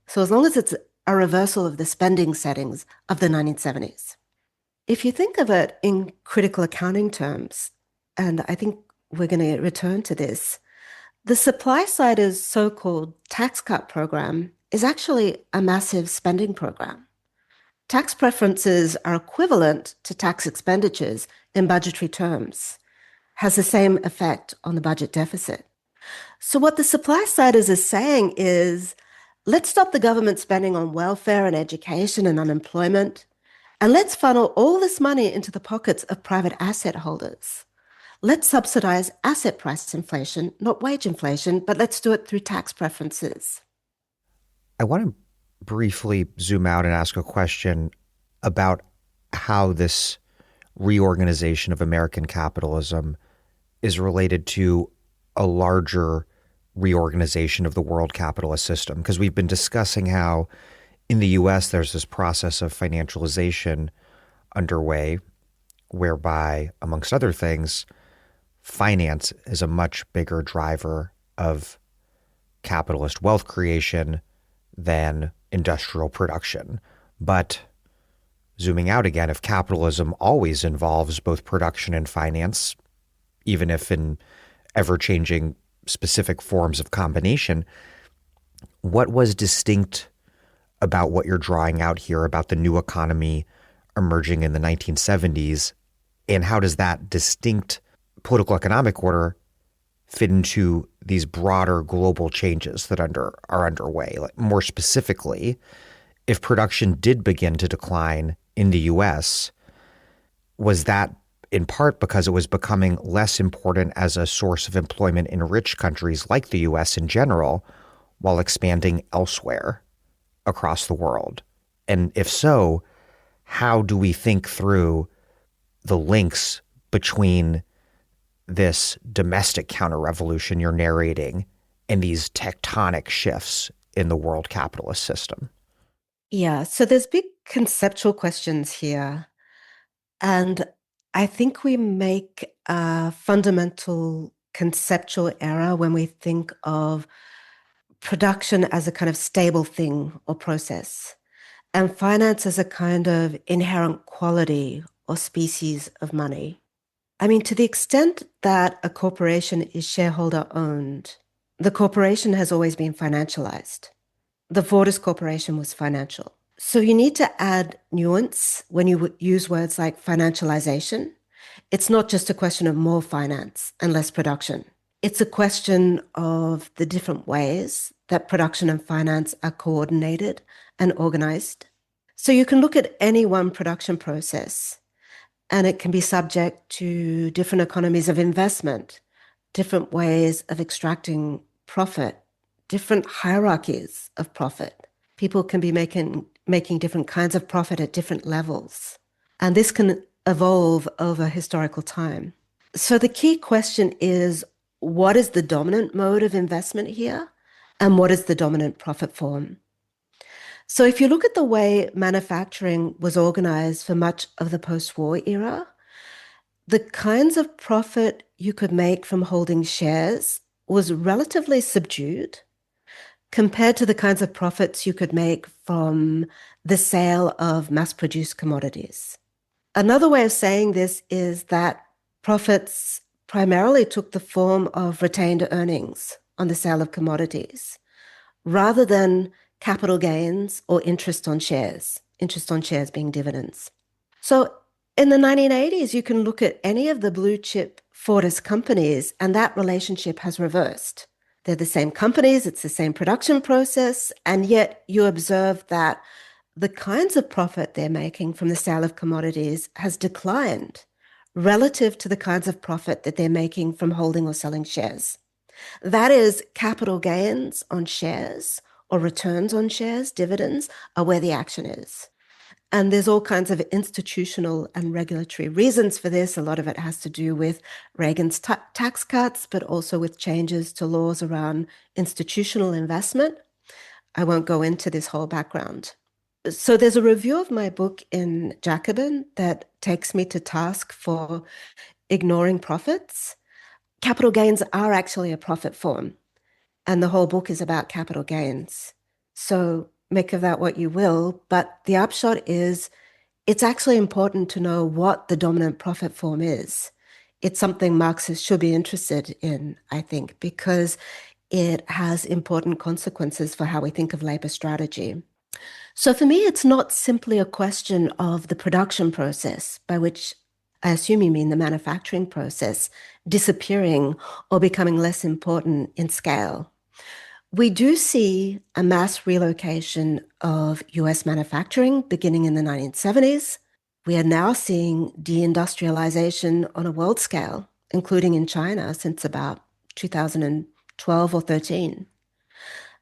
So as long as it's a reversal of the spending settings of the 1970s. If you think of it in critical accounting terms, and I think we're going to return to this, the supply side's so-called tax cut program is actually a massive spending program. Tax preferences are equivalent to tax expenditures in budgetary terms, has the same effect on the budget deficit. So what the supply siders is saying is, let's stop the government spending on welfare and education and unemployment, and let's funnel all this money into the pockets of private asset holders. Let's subsidize asset price inflation, not wage inflation, but let's do it through tax preferences. I want to briefly zoom out and ask a question about how this reorganization of American capitalism is related to a larger reorganization of the world capitalist system. Because we've been discussing how in the US there's this process of financialization underway, whereby, amongst other things, finance is a much bigger driver of capitalist wealth creation than industrial production. But zooming out again, if capitalism always involves both production and finance, even if in ever-changing specific forms of combination, what was distinct about what you're drawing out here about the new economy emerging in the 1970s, and how does that distinct political economic order fit into these broader global changes that are underway? Like, more specifically, if production did begin to decline in the US, was that in part because it was becoming less important as a source of employment in rich countries like the US in general, while expanding elsewhere across the world? And if so, how do we think through the links between this domestic counter-revolution you're narrating and these tectonic shifts in the world capitalist system. Yeah, so there's big conceptual questions here. And I think we make a fundamental conceptual error when we think of production as a kind of stable thing or process, and finance as a kind of inherent quality or species of money. I mean, to the extent that a corporation is shareholder owned, the corporation has always been financialized. The Fortis Corporation was financial. So you need to add nuance when you use words like financialization. It's not just a question of more finance and less production. It's a question of the different ways that production and finance are coordinated and organized. So you can look at any one production process, and it can be subject to different economies of investment, different ways of extracting profit, different hierarchies of profit. People can be making different kinds of profit at different levels. And this can evolve over historical time. So the key question is, what is the dominant mode of investment here? And what is the dominant profit form? So if you look at the way manufacturing was organized for much of the post-war era, the kinds of profit you could make from holding shares was relatively subdued compared to the kinds of profits you could make from the sale of mass-produced commodities. Another way of saying this is that profits primarily took the form of retained earnings on the sale of commodities, rather than capital gains or interest on shares being dividends. So in the 1980s, you can look at any of the blue chip Fortis companies, and that relationship has reversed. They're the same companies, it's the same production process, and yet you observe that the kinds of profit they're making from the sale of commodities has declined relative to the kinds of profit that they're making from holding or selling shares. That is, capital gains on shares or returns on shares, dividends, are where the action is. And there's all kinds of institutional and regulatory reasons for this. A lot of it has to do with Reagan's tax cuts, but also with changes to laws around institutional investment. I won't go into this whole background. So there's a review of my book in Jacobin that takes me to task for ignoring profits. Capital gains are actually a profit form, and the whole book is about capital gains. So make of that what you will, but the upshot is it's actually important to know what the dominant profit form is. It's something Marxists should be interested in, I think, because it has important consequences for how we think of labor strategy. So for me, it's not simply a question of the production process, by which I assume you mean the manufacturing process, disappearing or becoming less important in scale. We do see a mass relocation of US manufacturing beginning in the 1970s. We are now seeing deindustrialization on a world scale, including in China since about 2012 or 13.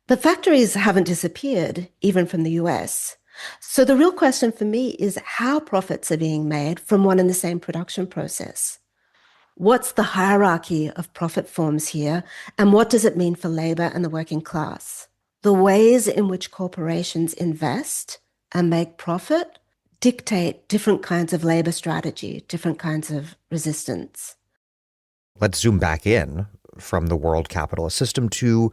But factories haven't disappeared, even from the US. So the real question for me is how profits are being made from one and the same production process. What's the hierarchy of profit forms here, and what does it mean for labor and the working class? The ways in which corporations invest and make profit dictate different kinds of labor strategy, different kinds of resistance. Let's zoom back in from the world capitalist system to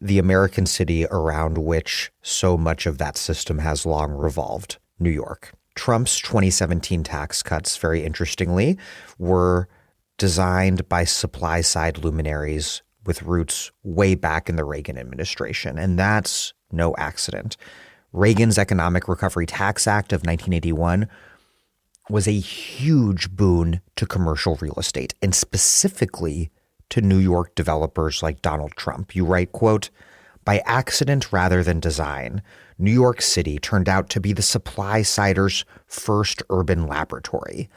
the American city around which so much of that system has long revolved, New York. Trump's 2017 tax cuts, very interestingly, were designed by supply-side luminaries with roots way back in the Reagan administration, and that's no accident. Reagan's Economic Recovery Tax Act of 1981 was a huge boon to commercial real estate, and specifically to New York developers like Donald Trump. You write, quote, "By accident rather than design, New York City turned out to be the supply-siders' first urban laboratory.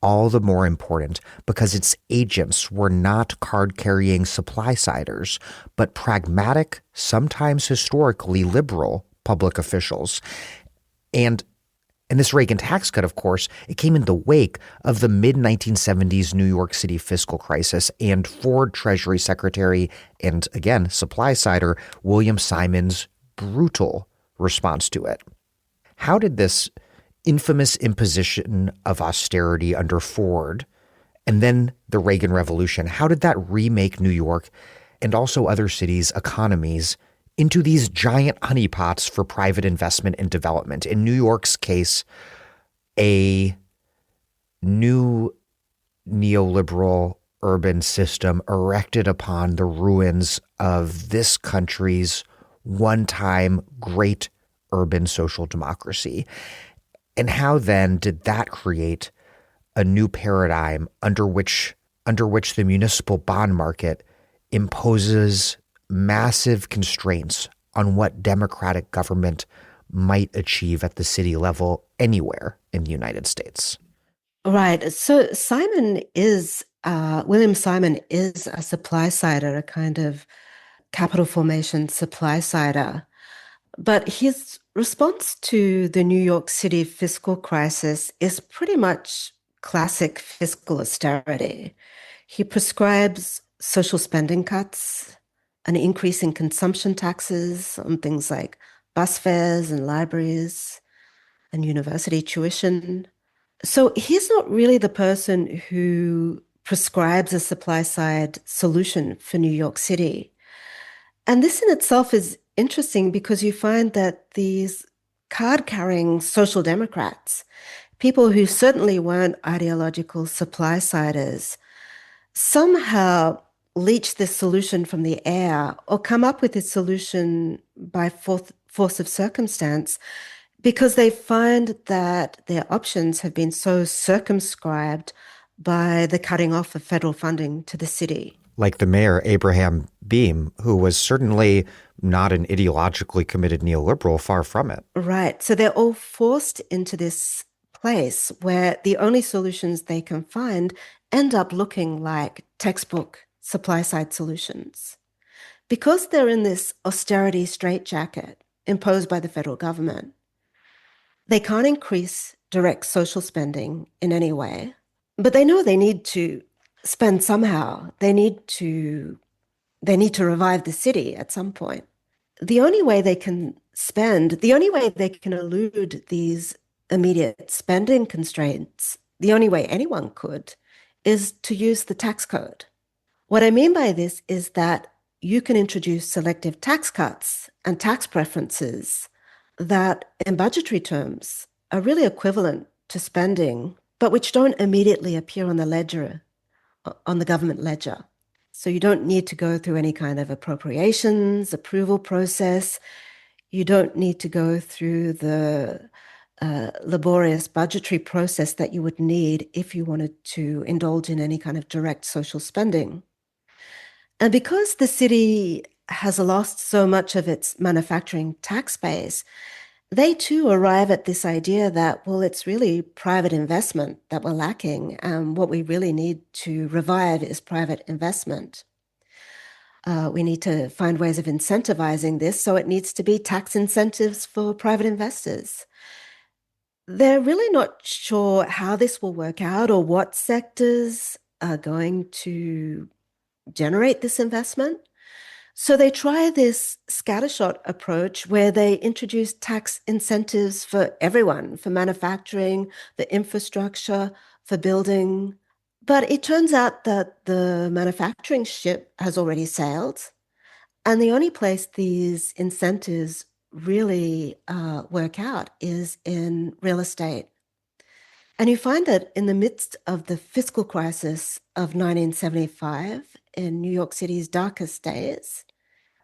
All the more important because its agents were not card-carrying supply-siders, but pragmatic, sometimes historically liberal public officials. And And this Reagan tax cut, of course, it came in the wake of the mid-1970s New York City fiscal crisis and Ford Treasury Secretary and, again, supply-sider William Simon's brutal response to it. How did this infamous imposition of austerity under Ford and then the Reagan Revolution, how did that remake New York and also other cities' economies into these giant honeypots for private investment and development? In New York's case, a new neoliberal urban system erected upon the ruins of this country's one-time great urban social democracy. And how then did that create a new paradigm under which the municipal bond market imposes massive constraints on what democratic government might achieve at the city level anywhere in the United States? Right. So William Simon is a supply sider, a kind of capital formation supply sider. But his response to the New York City fiscal crisis is pretty much classic fiscal austerity. He prescribes social spending cuts, an increase in consumption taxes on things like bus fares and libraries and university tuition. So he's not really the person who prescribes a supply side solution for New York City. And this in itself is interesting because you find that these card carrying social democrats, people who certainly weren't ideological supply siders, somehow leech this solution from the air or come up with this solution by force of circumstance because they find that their options have been so circumscribed by the cutting off of federal funding to the city. Like the mayor, Abraham Beame, who was certainly not an ideologically committed neoliberal, far from it. Right. So they're all forced into this place where the only solutions they can find end up looking like textbook supply side solutions. Because they're in this austerity straitjacket imposed by the federal government, they can't increase direct social spending in any way, but they know they need to spend somehow. They need to revive the city at some point. The only way they can spend, the only way they can elude these immediate spending constraints, the only way anyone could, is to use the tax code. What I mean by this is that you can introduce selective tax cuts and tax preferences that, in budgetary terms, are really equivalent to spending, but which don't immediately appear on the ledger, on the government ledger. So you don't need to go through any kind of appropriations, approval process. You don't need to go through the laborious budgetary process that you would need if you wanted to indulge in any kind of direct social spending. And because the city has lost so much of its manufacturing tax base, they too arrive at this idea that, well, it's really private investment that we're lacking. And what we really need to revive is private investment. We need to find ways of incentivizing this. So it needs to be tax incentives for private investors. They're really not sure how this will work out or what sectors are going to generate this investment. So they try this scattershot approach where they introduce tax incentives for everyone, for manufacturing, for infrastructure, for building. But it turns out that the manufacturing ship has already sailed. And the only place these incentives really work out is in real estate. And you find that in the midst of the fiscal crisis of 1975, in New York City's darkest days,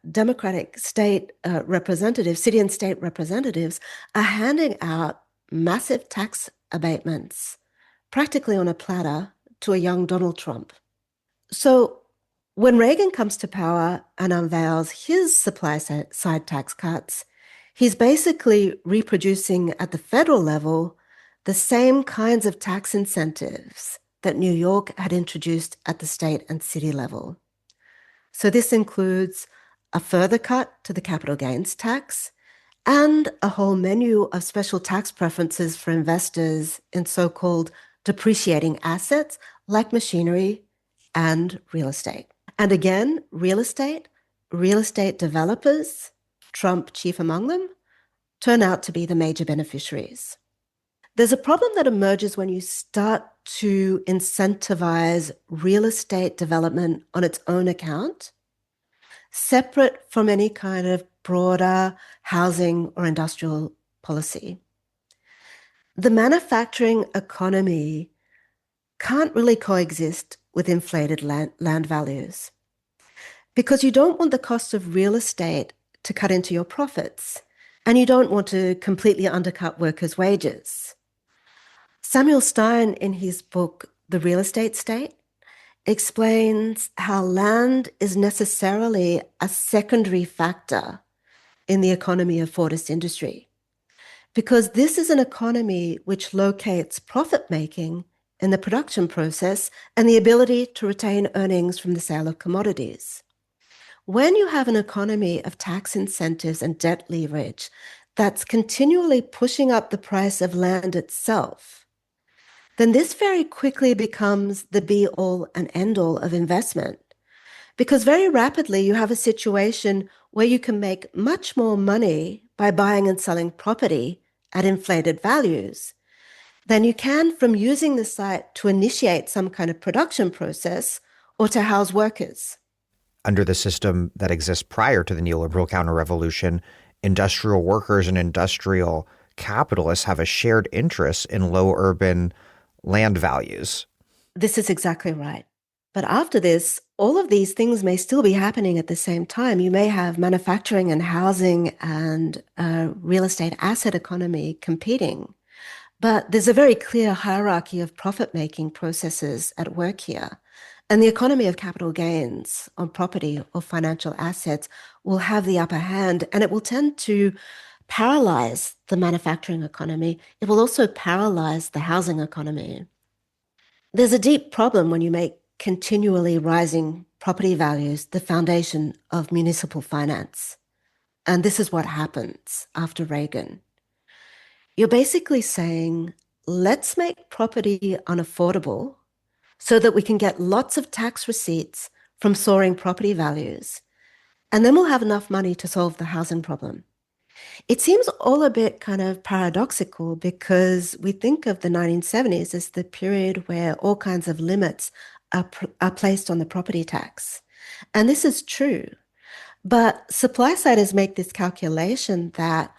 Democratic state representatives, city and state representatives, are handing out massive tax abatements, practically on a platter, to a young Donald Trump. So when Reagan comes to power and unveils his supply side tax cuts, he's basically reproducing at the federal level the same kinds of tax incentives that New York had introduced at the state and city level. So this includes a further cut to the capital gains tax and a whole menu of special tax preferences for investors in so-called depreciating assets like machinery and real estate. And again, real estate developers, Trump chief among them, turn out to be the major beneficiaries. There's a problem that emerges when you start to incentivize real estate development on its own account, separate from any kind of broader housing or industrial policy. The manufacturing economy can't really coexist with inflated land values because you don't want the cost of real estate to cut into your profits, and you don't want to completely undercut workers' wages. Samuel Stein, in his book, The Real Estate State, explains how land is necessarily a secondary factor in the economy of Fordist industry, because this is an economy which locates profit-making in the production process and the ability to retain earnings from the sale of commodities. When you have an economy of tax incentives and debt leverage that's continually pushing up the price of land itself, then this very quickly becomes the be-all and end-all of investment. Because very rapidly you have a situation where you can make much more money by buying and selling property at inflated values than you can from using the site to initiate some kind of production process or to house workers. Under the system that exists prior to the neoliberal counterrevolution, industrial workers and industrial capitalists have a shared interest in low urban land values. This is exactly right. But after this, all of these things may still be happening at the same time. You may have manufacturing and housing and real estate asset economy competing. But there's a very clear hierarchy of profit-making processes at work here. And the economy of capital gains on property or financial assets will have the upper hand, and it will tend to paralyze the manufacturing economy. It will also paralyze the housing economy. There's a deep problem when you make continually rising property values the foundation of municipal finance. And this is what happens after Reagan. You're basically saying, let's make property unaffordable so that we can get lots of tax receipts from soaring property values, and then we'll have enough money to solve the housing problem. It seems all a bit kind of paradoxical because we think of the 1970s as the period where all kinds of limits are placed on the property tax. And this is true. But supply-siders make this calculation that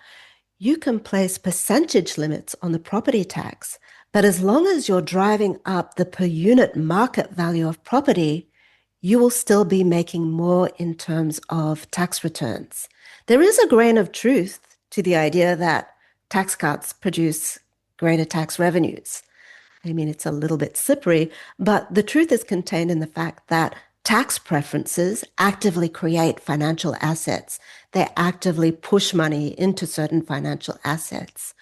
you can place percentage limits on the property tax, but as long as you're driving up the per unit market value of property, you will still be making more in terms of tax returns. There is a grain of truth to the idea that tax cuts produce greater tax revenues. I mean, it's a little bit slippery, but the truth is contained in the fact that tax preferences actively create financial assets. They actively push money into certain financial assets.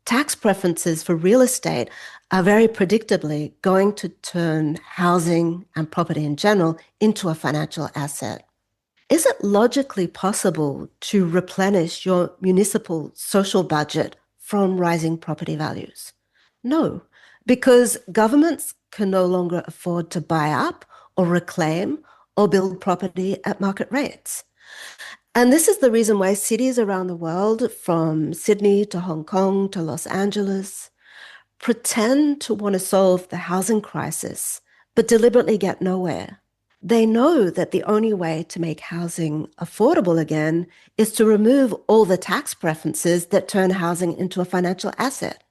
Tax preferences for real estate are very predictably going to turn housing and property in general into a financial asset. Is it logically possible to replenish your municipal social budget from rising property values? No, because governments can no longer afford to buy up or reclaim or build property at market rates. And this is the reason why cities around the world, from Sydney to Hong Kong to Los Angeles, pretend to want to solve the housing crisis, but deliberately get nowhere. They know that the only way to make housing affordable again is to remove all the tax preferences that turn housing into a financial asset.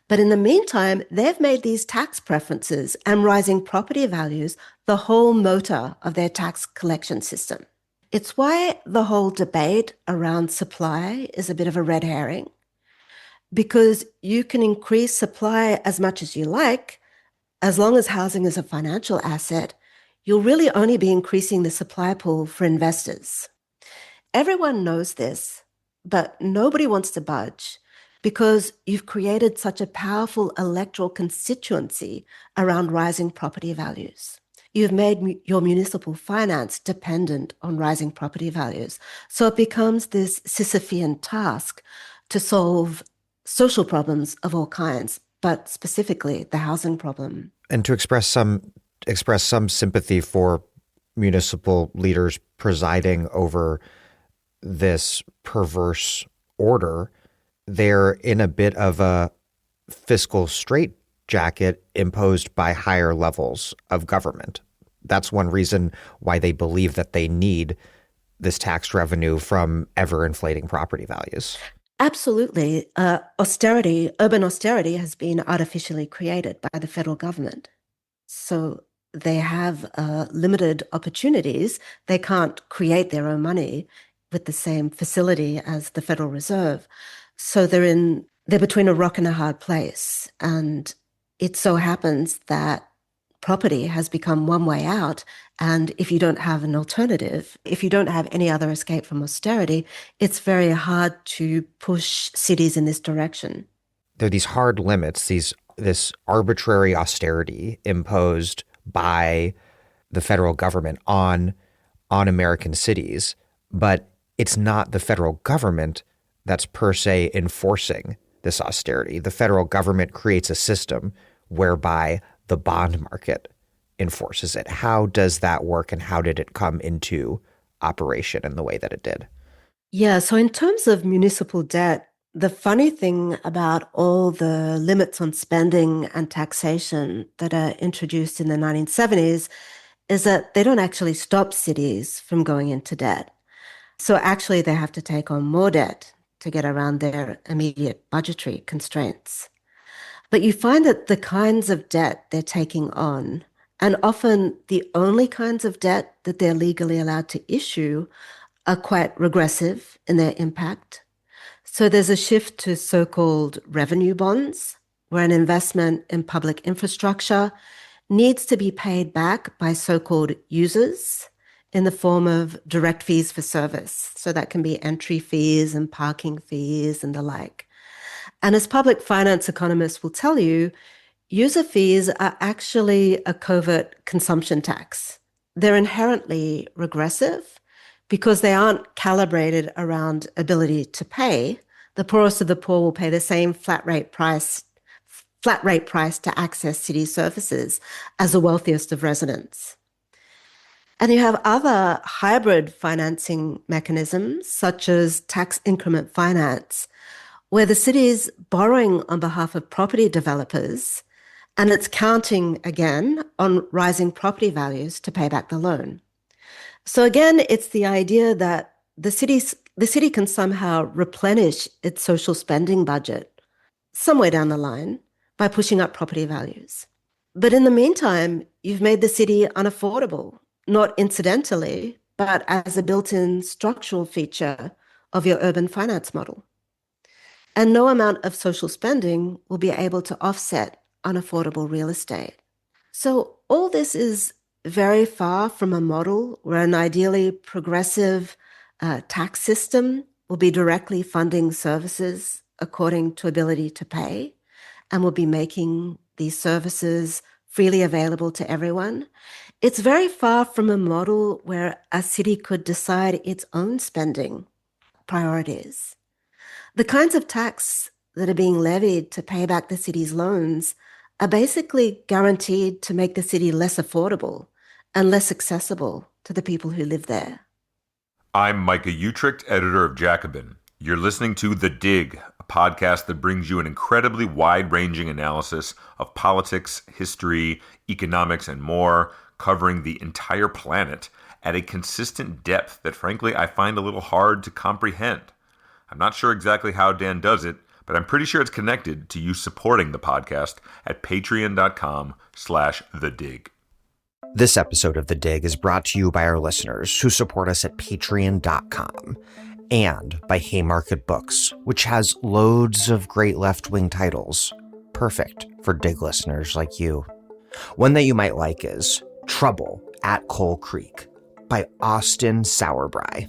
But in the meantime, they've made these tax preferences and rising property values the whole motor of their tax collection system. It's why the whole debate around supply is a bit of a red herring, because you can increase supply as much as you like. As long as housing is a financial asset, you'll really only be increasing the supply pool for investors. Everyone knows this, but nobody wants to budge because you've created such a powerful electoral constituency around rising property values. you've made your municipal finance dependent on rising property values. So it becomes this Sisyphean task to solve social problems of all kinds, but specifically the housing problem. And to express some sympathy for municipal leaders presiding over this perverse order, they're in a bit of a fiscal straitjacket imposed by higher levels of government. That's one reason why they believe that they need this tax revenue from ever-inflating property values. Absolutely. Urban austerity has been artificially created by the federal government. So they have limited opportunities. They can't create their own money with the same facility as the Federal Reserve. So they're between a rock and a hard place. And it so happens that property has become one way out. And if you don't have an alternative, if you don't have any other escape from austerity, it's very hard to push cities in this direction. There are these hard limits, this arbitrary austerity imposed by the federal government on American cities, but it's not the federal government that's per se enforcing this austerity. The federal government creates a system whereby the bond market enforces it. How does that work, and how did it come into operation in the way that it did? Yeah, so in terms of municipal debt, the funny thing about all the limits on spending and taxation that are introduced in the 1970s is that they don't actually stop cities from going into debt. So actually, they have to take on more debt to get around their immediate budgetary constraints. But you find that the kinds of debt they're taking on, and often the only kinds of debt that they're legally allowed to issue, are quite regressive in their impact. So there's a shift to so-called revenue bonds, where an investment in public infrastructure needs to be paid back by so-called users in the form of direct fees for service. So that can be entry fees and parking fees and the like. And as public finance economists will tell you, user fees are actually a covert consumption tax. They're inherently regressive because they aren't calibrated around ability to pay. The poorest of the poor will pay the same flat rate price to access city services as the wealthiest of residents. And you have other hybrid financing mechanisms, such as tax increment finance, where the city is borrowing on behalf of property developers, and it's counting again on rising property values to pay back the loan. So again, it's the idea that the city can somehow replenish its social spending budget somewhere down the line by pushing up property values. But in the meantime, you've made the city unaffordable, not incidentally, but as a built-in structural feature of your urban finance model. And no amount of social spending will be able to offset unaffordable real estate. So all this is very far from a model where an ideally progressive tax system will be directly funding services according to ability to pay and will be making these services freely available to everyone. It's very far from a model where a city could decide its own spending priorities. The kinds of tax that are being levied to pay back the city's loans are basically guaranteed to make the city less affordable and less accessible to the people who live there. I'm Micah Utricht, editor of Jacobin. You're listening to The Dig, a podcast that brings you an incredibly wide-ranging analysis of politics, history, economics, and more, covering the entire planet at a consistent depth that, frankly, I find a little hard to comprehend. I'm not sure exactly how Dan does it, but I'm pretty sure it's connected to you supporting the podcast at patreon.com/thedig. This episode of The Dig is brought to you by our listeners who support us at patreon.com and by Haymarket Books, which has loads of great left-wing titles, perfect for Dig listeners like you. One that you might like is Trouble at Coal Creek by Austin Sauerbry.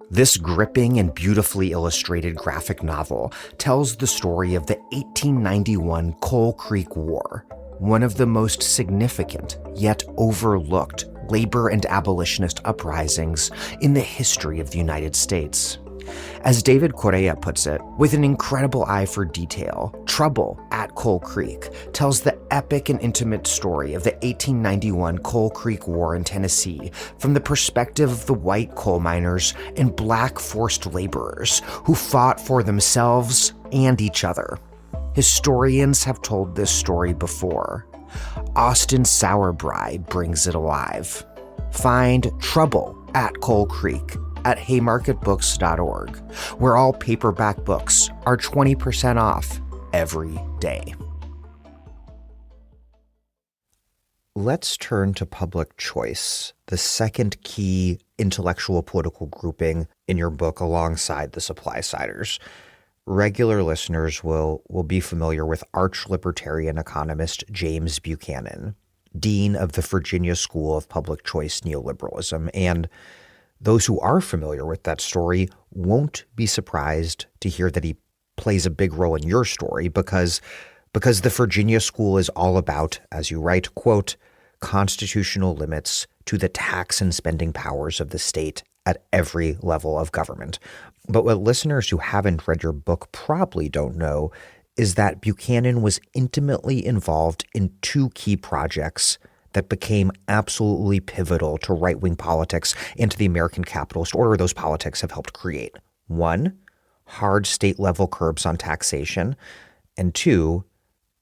This gripping and beautifully illustrated graphic novel tells the story of the 1891 Coal Creek War, one of the most significant yet overlooked labor and abolitionist uprisings in the history of the United States. As David Correa puts it, with an incredible eye for detail, Trouble at Coal Creek tells the epic and intimate story of the 1891 Coal Creek War in Tennessee from the perspective of the white coal miners and black forced laborers who fought for themselves and each other. Historians have told this story before. Austin Sauerbrei brings it alive. Find Trouble at Coal Creek at haymarketbooks.org, where all paperback books are 20% off every day. Let's turn to public choice, the second key intellectual political grouping in your book alongside the supply-siders. Regular listeners will be familiar with arch-libertarian economist James Buchanan, dean of the Virginia School of Public Choice Neoliberalism, and those who are familiar with that story won't be surprised to hear that he plays a big role in your story because the Virginia School is all about, as you write, quote, constitutional limits to the tax and spending powers of the state at every level of government. But what listeners who haven't read your book probably don't know is that Buchanan was intimately involved in two key projects that became absolutely pivotal to right-wing politics and to the American capitalist order those politics have helped create. One, hard state-level curbs on taxation, and two,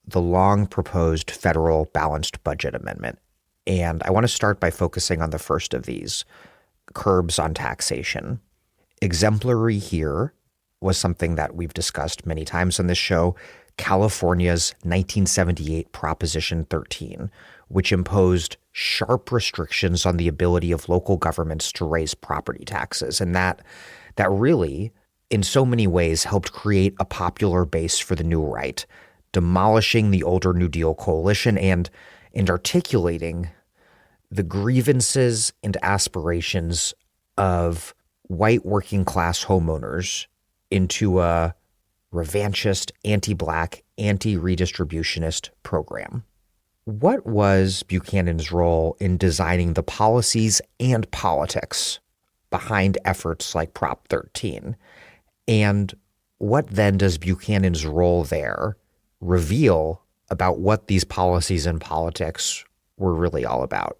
the long-proposed federal balanced budget amendment. And I want to start by focusing on the first of these, curbs on taxation. Exemplary here was something that we've discussed many times on this show, California's 1978 Proposition 13, which imposed sharp restrictions on the ability of local governments to raise property taxes. And that really, in so many ways, helped create a popular base for the new right, demolishing the older New Deal coalition and articulating the grievances and aspirations of white working class homeowners into a revanchist, anti-black, anti-redistributionist program. What was Buchanan's role in designing the policies and politics behind efforts like Prop 13? And what then does Buchanan's role there reveal about what these policies and politics were really all about?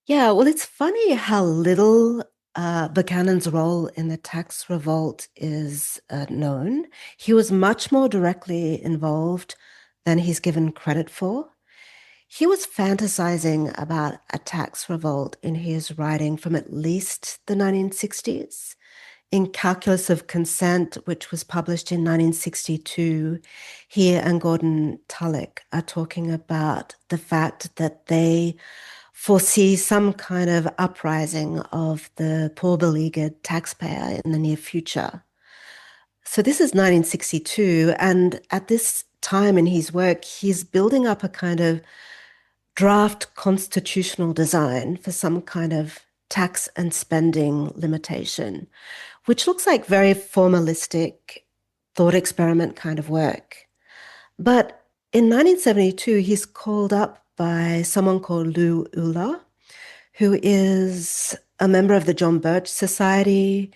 Yeah, well, it's funny how little Buchanan's role in the tax revolt is known. He was much more directly involved than he's given credit for. He was fantasizing about a tax revolt in his writing from at least the 1960s. In Calculus of Consent, which was published in 1962, he and Gordon Tullock are talking about the fact that they foresee some kind of uprising of the poor beleaguered taxpayer in the near future. So this is 1962, and at this time in his work, he's building up a kind of draft constitutional design for some kind of tax and spending limitation, which looks like very formalistic thought experiment kind of work. But in 1972, he's called up by someone called Lou Euler, who is a member of the John Birch Society.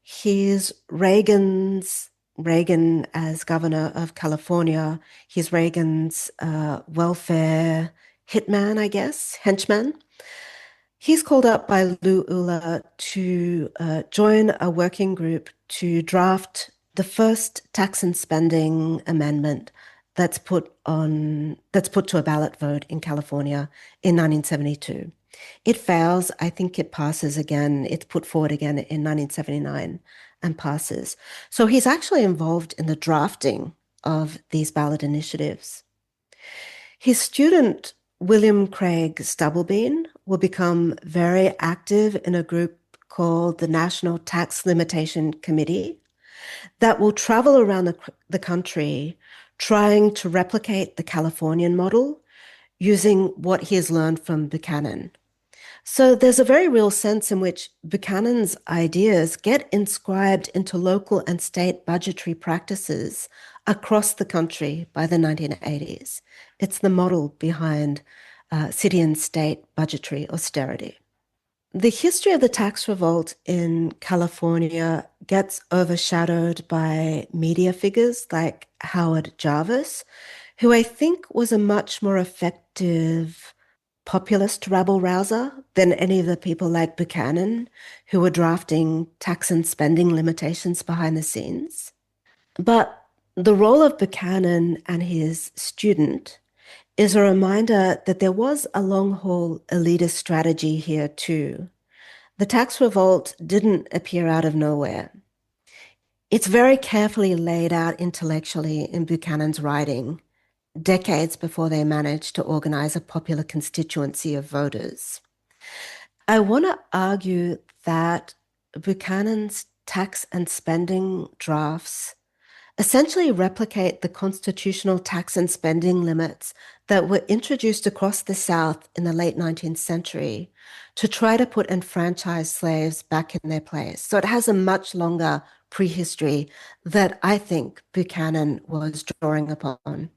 He's Reagan as governor of California. He's Reagan's welfare hitman, I guess, henchman. He's called up by Lou Euler to join a working group to draft the first tax and spending amendment that's put to a ballot vote in California in 1972. It fails. I think it passes again. It's put forward again in 1979 and passes. So he's actually involved in the drafting of these ballot initiatives. His student, William Craig Stubblebean, will become very active in a group called the National Tax Limitation Committee that will travel around the country trying to replicate the Californian model using what he has learned from Buchanan. So there's a very real sense in which Buchanan's ideas get inscribed into local and state budgetary practices across the country by the 1980s. It's the model behind city and state budgetary austerity. The history of the tax revolt in California gets overshadowed by media figures like Howard Jarvis, who I think was a much more effective populist rabble-rouser than any of the people like Buchanan, who were drafting tax and spending limitations behind the scenes. But the role of Buchanan and his student is a reminder that there was a long-haul elitist strategy here too. The tax revolt didn't appear out of nowhere. It's very carefully laid out intellectually in Buchanan's writing, decades before they managed to organize a popular constituency of voters. I want to argue that Buchanan's tax and spending drafts essentially replicate the constitutional tax and spending limits that were introduced across the South in the late 19th century to try to put enfranchised slaves back in their place. So it has a much longer prehistory that I think Buchanan was drawing upon.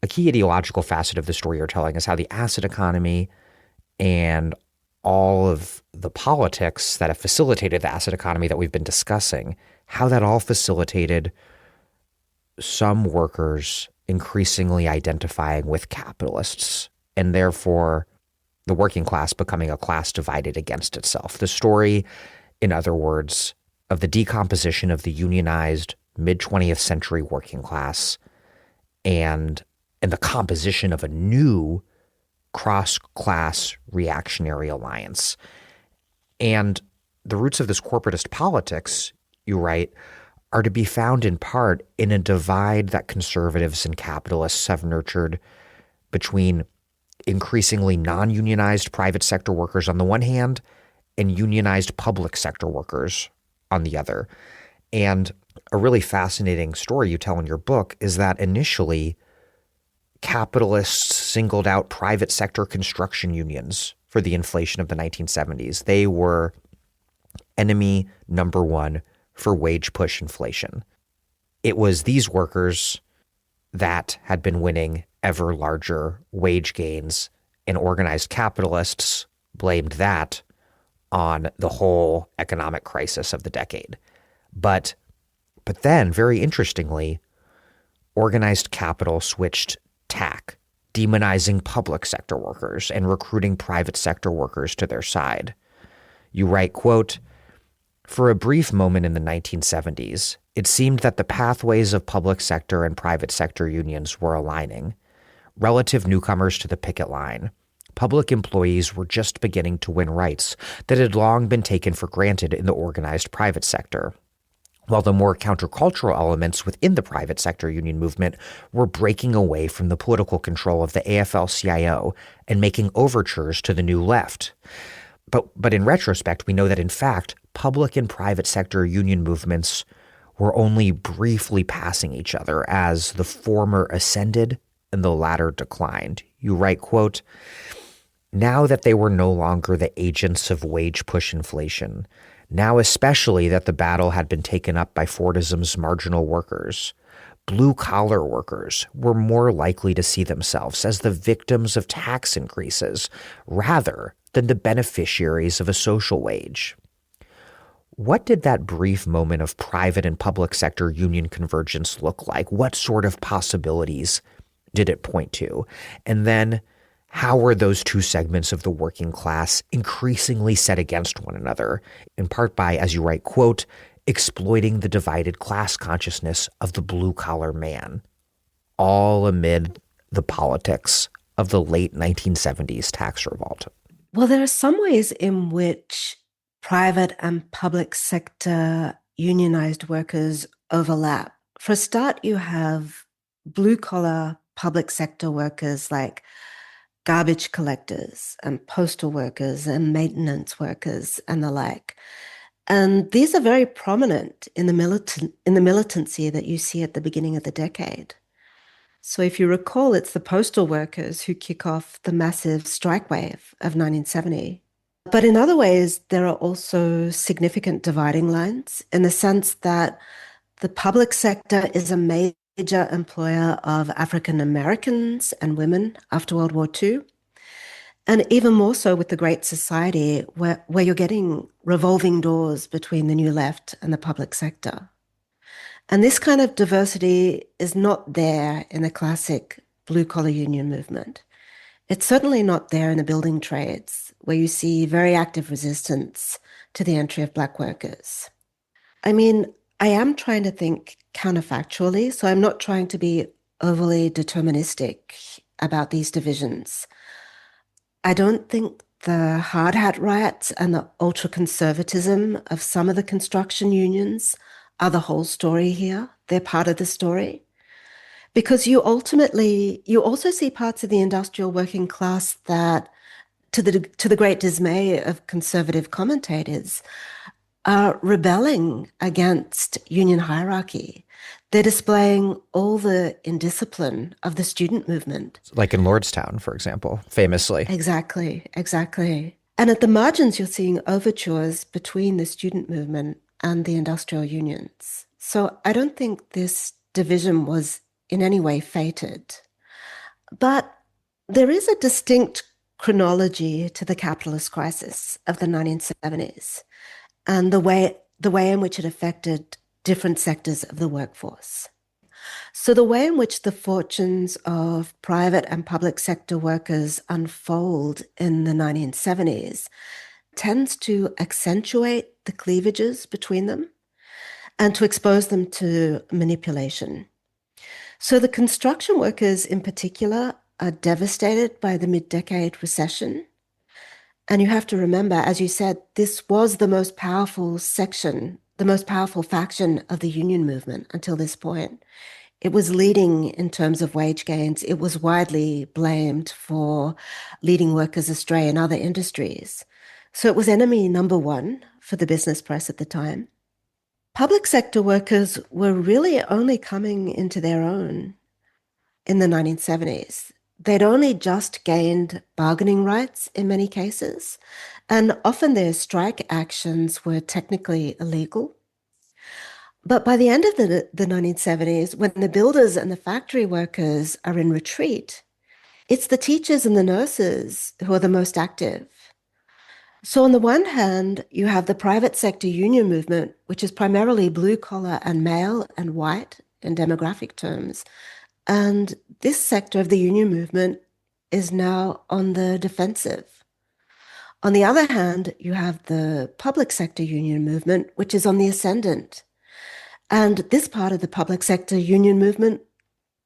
A key ideological facet of the story you're telling is how the asset economy and all of the politics that have facilitated the asset economy that we've been discussing, how that all facilitated some workers increasingly identifying with capitalists and therefore the working class becoming a class divided against itself. The story, in other words, of the decomposition of the unionized mid-20th century working class and the composition of a new cross-class reactionary alliance. And the roots of this corporatist politics, you write, are to be found in part in a divide that conservatives and capitalists have nurtured between increasingly non-unionized private sector workers on the one hand and unionized public sector workers on the other. And a really fascinating story you tell in your book is that initially capitalists singled out private sector construction unions for the inflation of the 1970s. They were enemy number one for wage push inflation. It was these workers that had been winning ever larger wage gains, and organized capitalists blamed that on the whole economic crisis of the decade. But then, very interestingly, organized capital switched tack, demonizing public sector workers and recruiting private sector workers to their side. You write, quote, "For a brief moment in the 1970s, it seemed that the pathways of public sector and private sector unions were aligning. Relative newcomers to the picket line, public employees were just beginning to win rights that had long been taken for granted in the organized private sector, while the more countercultural elements within the private sector union movement were breaking away from the political control of the AFL-CIO and making overtures to the new left. But in retrospect, we know that in fact, public and private sector union movements were only briefly passing each other as the former ascended and the latter declined." You write, quote, "Now that they were no longer the agents of wage push inflation, now especially that the battle had been taken up by Fordism's marginal workers, blue-collar workers were more likely to see themselves as the victims of tax increases rather than the beneficiaries of a social wage." What did that brief moment of private and public sector union convergence look like? What sort of possibilities did it point to? And then how were those two segments of the working class increasingly set against one another, in part by, as you write, quote, "exploiting the divided class consciousness of the blue-collar man," all amid the politics of the late 1970s tax revolt? Well, there are some ways in which private and public sector unionized workers overlap. For a start, you have blue-collar public sector workers like garbage collectors and postal workers and maintenance workers and the like. And these are very prominent in the militancy that you see at the beginning of the decade. So if you recall, it's the postal workers who kick off the massive strike wave of 1970. But in other ways, there are also significant dividing lines in the sense that the public sector is a major employer of African Americans and women after World War II. And even more so with the Great Society, where you're getting revolving doors between the New Left and the public sector. And this kind of diversity is not there in the classic blue-collar union movement. It's certainly not there in the building trades, where you see very active resistance to the entry of Black workers. I mean, I am trying to think counterfactually, so I'm not trying to be overly deterministic about these divisions. I don't think the hard hat riots and the ultra-conservatism of some of the construction unions are the whole story here. They're part of the story. Because you also see parts of the industrial working class that, to the great dismay of conservative commentators, are rebelling against union hierarchy. They're displaying all the indiscipline of the student movement. Like in Lordstown, for example, famously. Exactly. And at the margins, you're seeing overtures between the student movement and the industrial unions. So I don't think this division was in any way fated. But there is a distinct chronology to the capitalist crisis of the 1970s and the way in which it affected different sectors of the workforce. So the way in which the fortunes of private and public sector workers unfold in the 1970s tends to accentuate the cleavages between them and to expose them to manipulation. So the construction workers in particular are devastated by the mid-decade recession. And you have to remember, as you said, this was the most powerful section, the most powerful faction of the union movement until this point. It was leading in terms of wage gains. It was widely blamed for leading workers astray in other industries. So it was enemy number one for the business press at the time. Public sector workers were really only coming into their own in the 1970s. They'd only just gained bargaining rights in many cases, and often their strike actions were technically illegal. But by the end of the 1970s, when the builders and the factory workers are in retreat, it's the teachers and the nurses who are the most active. So on the one hand, you have the private sector union movement, which is primarily blue collar and male and white in demographic terms. And this sector of the union movement is now on the defensive. On the other hand, you have the public sector union movement, which is on the ascendant. And this part of the public sector union movement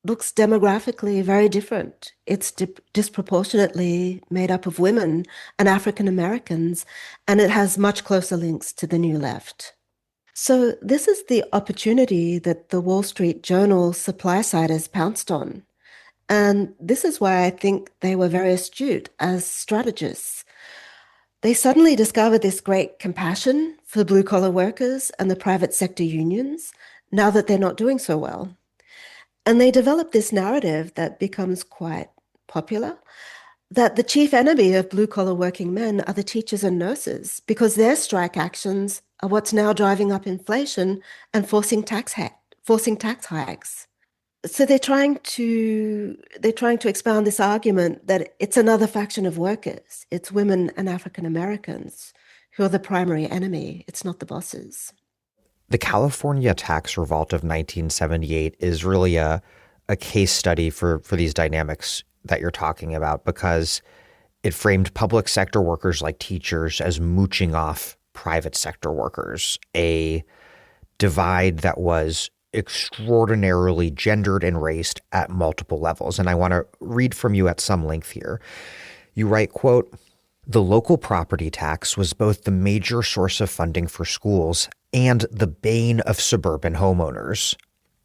looks demographically very different. It's disproportionately made up of women and African Americans, and it has much closer links to the New Left. So this is the opportunity that the Wall Street Journal supply-siders pounced on. And this is why I think they were very astute as strategists. They suddenly discovered this great compassion for blue-collar workers and the private sector unions now that they're not doing so well. And they developed this narrative that becomes quite popular, that the chief enemy of blue-collar working men are the teachers and nurses because their strike actions are what's now driving up inflation and forcing tax hikes. So they're trying to expound this argument that it's another faction of workers. It's women and African Americans who are the primary enemy. It's not the bosses. The California tax revolt of 1978 is really a case study for these dynamics that you're talking about, because it framed public sector workers like teachers as mooching off private sector workers, a divide that was extraordinarily gendered and raced at multiple levels. And I want to read from you at some length here. You write, quote, "The local property tax was both the major source of funding for schools and the bane of suburban homeowners.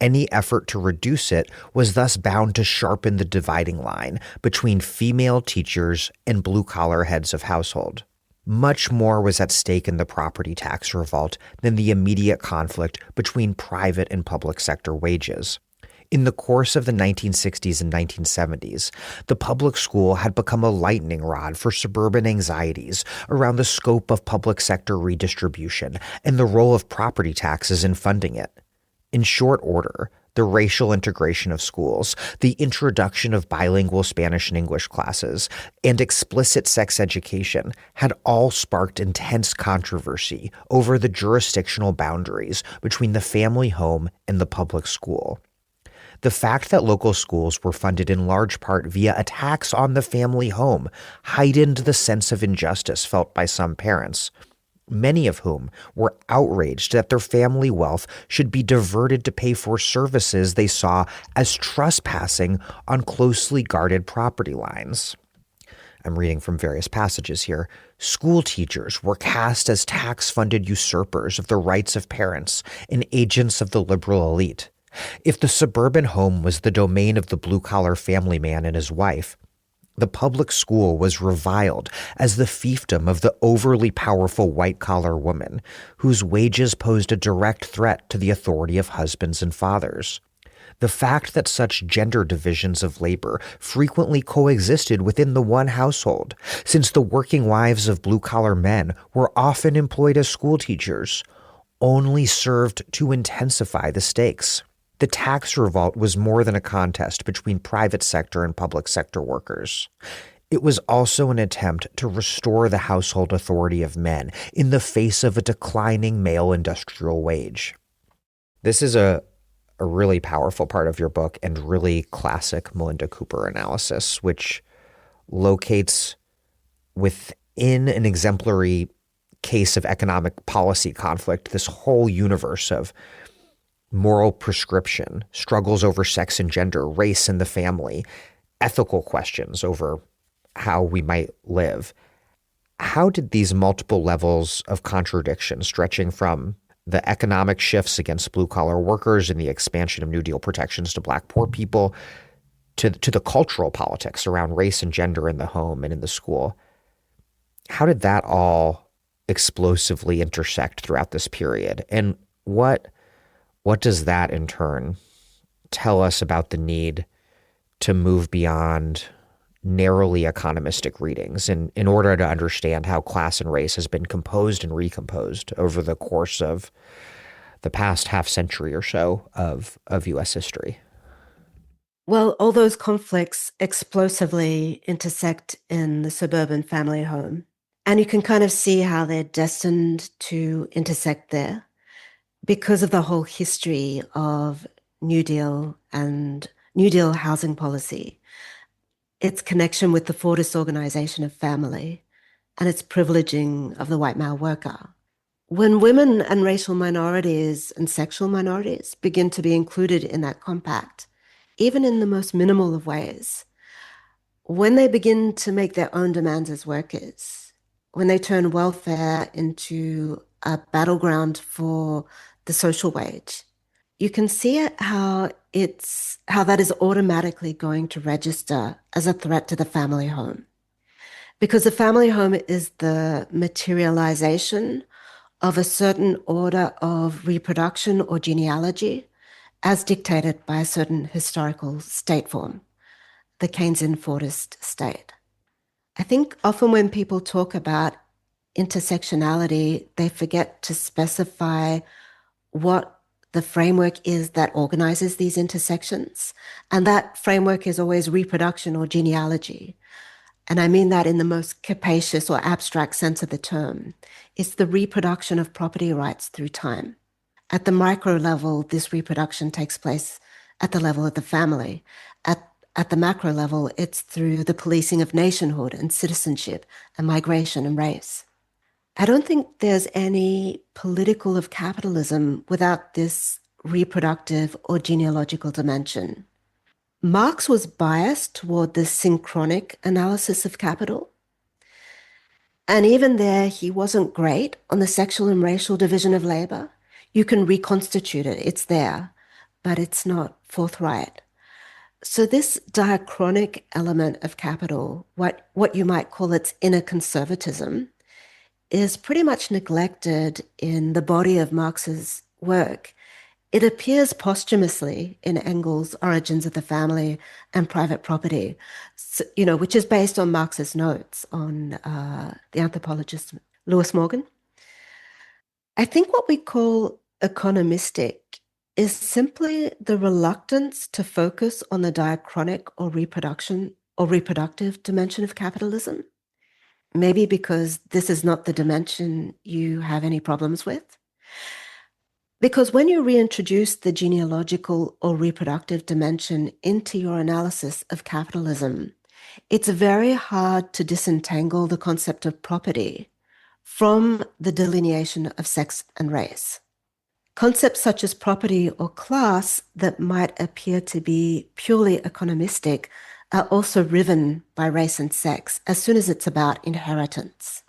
Any effort to reduce it was thus bound to sharpen the dividing line between female teachers and blue-collar heads of household. Much more was at stake in the property tax revolt than the immediate conflict between private and public sector wages. In the course of the 1960s and 1970s, the public school had become a lightning rod for suburban anxieties around the scope of public sector redistribution and the role of property taxes in funding it. In short order, the racial integration of schools, the introduction of bilingual Spanish and English classes, and explicit sex education had all sparked intense controversy over the jurisdictional boundaries between the family home and the public school. The fact that local schools were funded in large part via a tax on the family home heightened the sense of injustice felt by some parents, many of whom were outraged that their family wealth should be diverted to pay for services they saw as trespassing on closely guarded property lines. I'm reading from various passages here. School teachers were cast as tax-funded usurpers of the rights of parents and agents of the liberal elite. If the suburban home was the domain of the blue-collar family man and his wife, the public school was reviled as the fiefdom of the overly powerful white-collar woman, whose wages posed a direct threat to the authority of husbands and fathers. The fact that such gender divisions of labor frequently coexisted within the one household, since the working wives of blue-collar men were often employed as school teachers, only served to intensify the stakes. The tax revolt was more than a contest between private sector and public sector workers. It was also an attempt to restore the household authority of men in the face of a declining male industrial wage. This is a really powerful part of your book and really classic Melinda Cooper analysis, which locates within an exemplary case of economic policy conflict this whole universe of moral prescription, struggles over sex and gender, race and the family, ethical questions over how we might live. How did these multiple levels of contradiction, stretching from the economic shifts against blue-collar workers and the expansion of New Deal protections to Black poor people, to the cultural politics around race and gender in the home and in the school, how did that all explosively intersect throughout this period? And what does that in turn tell us about the need to move beyond narrowly economistic readings in order to understand how class and race has been composed and recomposed over the course of the past half century or so of U.S. history? Well, all those conflicts explosively intersect in the suburban family home. And you can kind of see how they're destined to intersect there because of the whole history of New Deal and New Deal housing policy, its connection with the Fordist organization of family, and its privileging of the white male worker. When women and racial minorities and sexual minorities begin to be included in that compact, even in the most minimal of ways, when they begin to make their own demands as workers, when they turn welfare into a battleground for the social wage, you can see how that is automatically going to register as a threat to the family home. Because the family home is the materialization of a certain order of reproduction or genealogy as dictated by a certain historical state form, the Keynesian Fordist state. I think often when people talk about intersectionality, they forget to specify what the framework is that organizes these intersections. And that framework is always reproduction or genealogy. And I mean that in the most capacious or abstract sense of the term. It's the reproduction of property rights through time. At the micro level, this reproduction takes place at the level of the family. At the macro level, it's through the policing of nationhood and citizenship and migration and race. I don't think there's any political of capitalism without this reproductive or genealogical dimension. Marx was biased toward the synchronic analysis of capital. And even there, he wasn't great on the sexual and racial division of labor. You can reconstitute it, it's there, but it's not forthright. So this diachronic element of capital, what you might call its inner conservatism, is pretty much neglected in the body of Marx's work It appears posthumously in Engels' Origins of the Family and Private Property, so, which is based on Marx's notes on the anthropologist Lewis Morgan. I think what we call economistic is simply the reluctance to focus on the diachronic or reproductive dimension of capitalism. Maybe because this is not the dimension you have any problems with. Because when you reintroduce the genealogical or reproductive dimension into your analysis of capitalism, it's very hard to disentangle the concept of property from the delineation of sex and race. Concepts such as property or class that might appear to be purely economistic are also riven by race and sex as soon as it's about inheritance.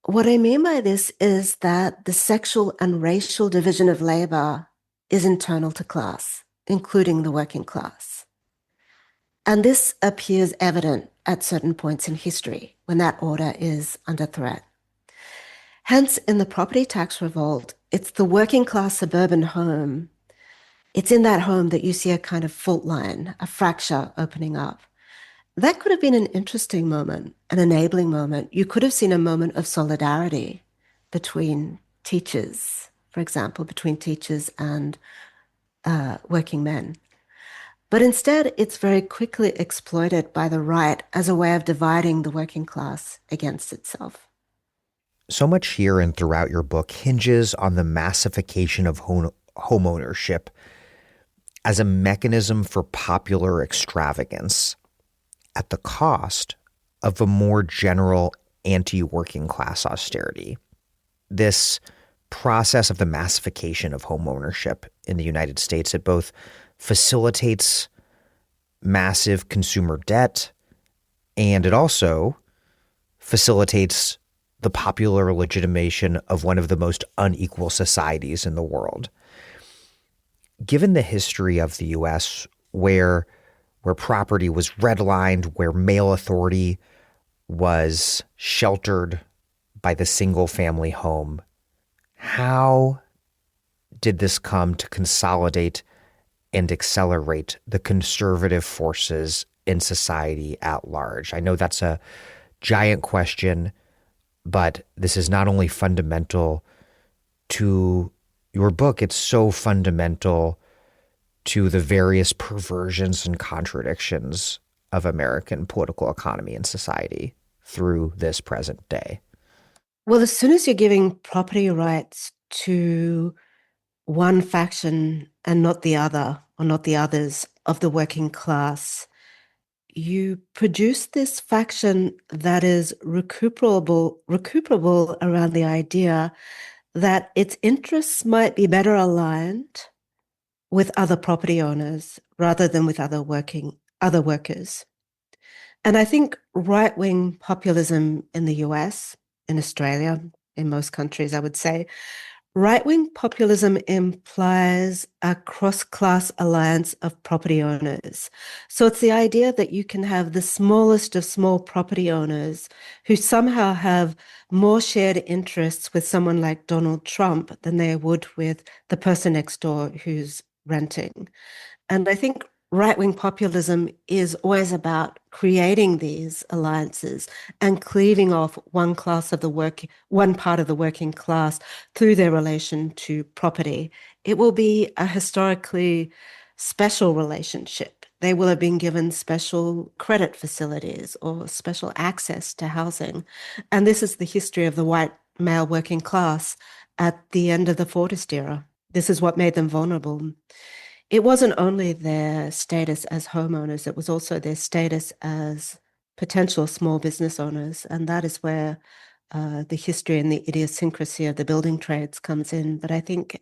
What I mean by this is that the sexual and racial division of labor is internal to class, including the working class. And this appears evident at certain points in history when that order is under threat. Hence, in the property tax revolt, it's the working class suburban home. It's in that home that you see a kind of fault line, a fracture opening up. That could have been an interesting moment, an enabling moment. You could have seen a moment of solidarity between teachers, for example, between teachers and working men. But instead, it's very quickly exploited by the right as a way of dividing the working class against itself. So much here and throughout your book hinges on the massification of home ownership as a mechanism for popular extravagance at the cost of a more general anti-working class austerity. This process of the massification of home ownership in the United States, it both facilitates massive consumer debt and it also facilitates the popular legitimation of one of the most unequal societies in the world. Given the history of the U.S., where property was redlined, where male authority was sheltered by the single-family home, how did this come to consolidate and accelerate the conservative forces in society at large? I know that's a giant question, but this is not only fundamental to your book, it's so fundamental to the various perversions and contradictions of American political economy and society through this present day. Well, as soon as you're giving property rights to one faction and not the other, or not the others of the working class, you produce this faction that is recuperable around the idea that its interests might be better aligned with other property owners rather than with other workers. And I think right-wing populism in the US, in Australia, in most countries, I would say, right-wing populism implies a cross-class alliance of property owners. So it's the idea that you can have the smallest of small property owners who somehow have more shared interests with someone like Donald Trump than they would with the person next door who's renting. And I think right-wing populism is always about creating these alliances and cleaving off one part of the working class through their relation to property. It will be a historically special relationship. They will have been given special credit facilities or special access to housing. And this is the history of the white male working class at the end of the Fordist era. This is what made them vulnerable. It wasn't only their status as homeowners, it was also their status as potential small business owners. And that is where the history and the idiosyncrasy of the building trades comes in. But I think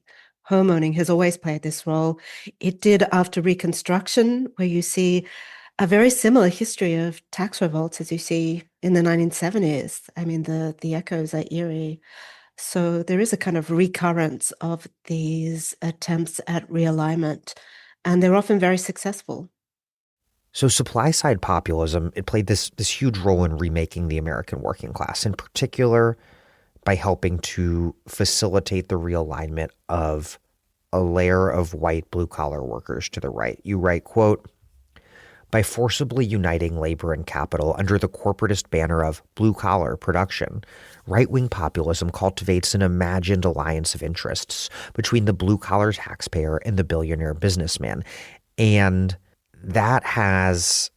homeowning has always played this role. It did after Reconstruction, where you see a very similar history of tax revolts as you see in the 1970s. I mean, the echoes are eerie. So there is a kind of recurrence of these attempts at realignment, and they're often very successful. So supply-side populism, it played this huge role in remaking the American working class, in particular by helping to facilitate the realignment of a layer of white blue-collar workers to the right. You write, quote, by forcibly uniting labor and capital under the corporatist banner of blue-collar production, right-wing populism cultivates an imagined alliance of interests between the blue-collar taxpayer and the billionaire businessman. And that has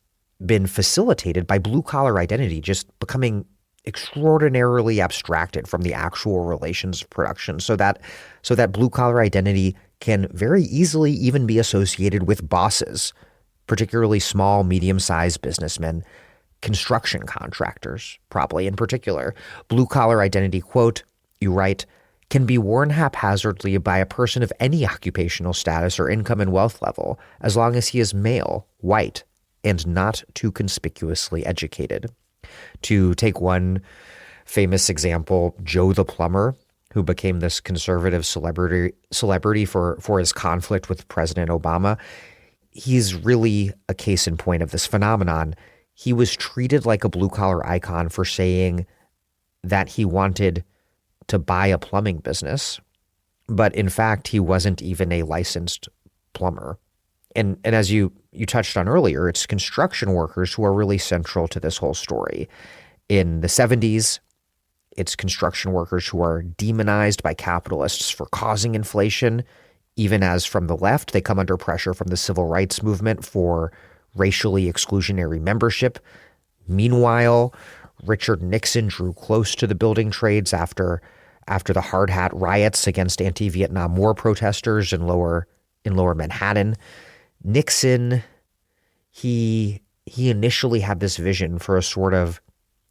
been facilitated by blue-collar identity just becoming extraordinarily abstracted from the actual relations of production, so that blue-collar identity can very easily even be associated with bosses, particularly small, medium-sized businessmen, construction contractors, probably in particular. Blue-collar identity, quote, you write, can be worn haphazardly by a person of any occupational status or income and wealth level, as long as he is male, white, and not too conspicuously educated. To take one famous example, Joe the plumber, who became this conservative celebrity for his conflict with President Obama, he's really a case in point of this phenomenon. He was treated like a blue-collar icon for saying that he wanted to buy a plumbing business, but in fact, he wasn't even a licensed plumber. And as you touched on earlier, it's construction workers who are really central to this whole story. In the 70s, it's construction workers who are demonized by capitalists for causing inflation, even as from the left, they come under pressure from the civil rights movement for racially exclusionary membership. Meanwhile, Richard Nixon drew close to the building trades after the hard hat riots against anti-Vietnam War protesters in lower Manhattan. Nixon, he initially had this vision for a sort of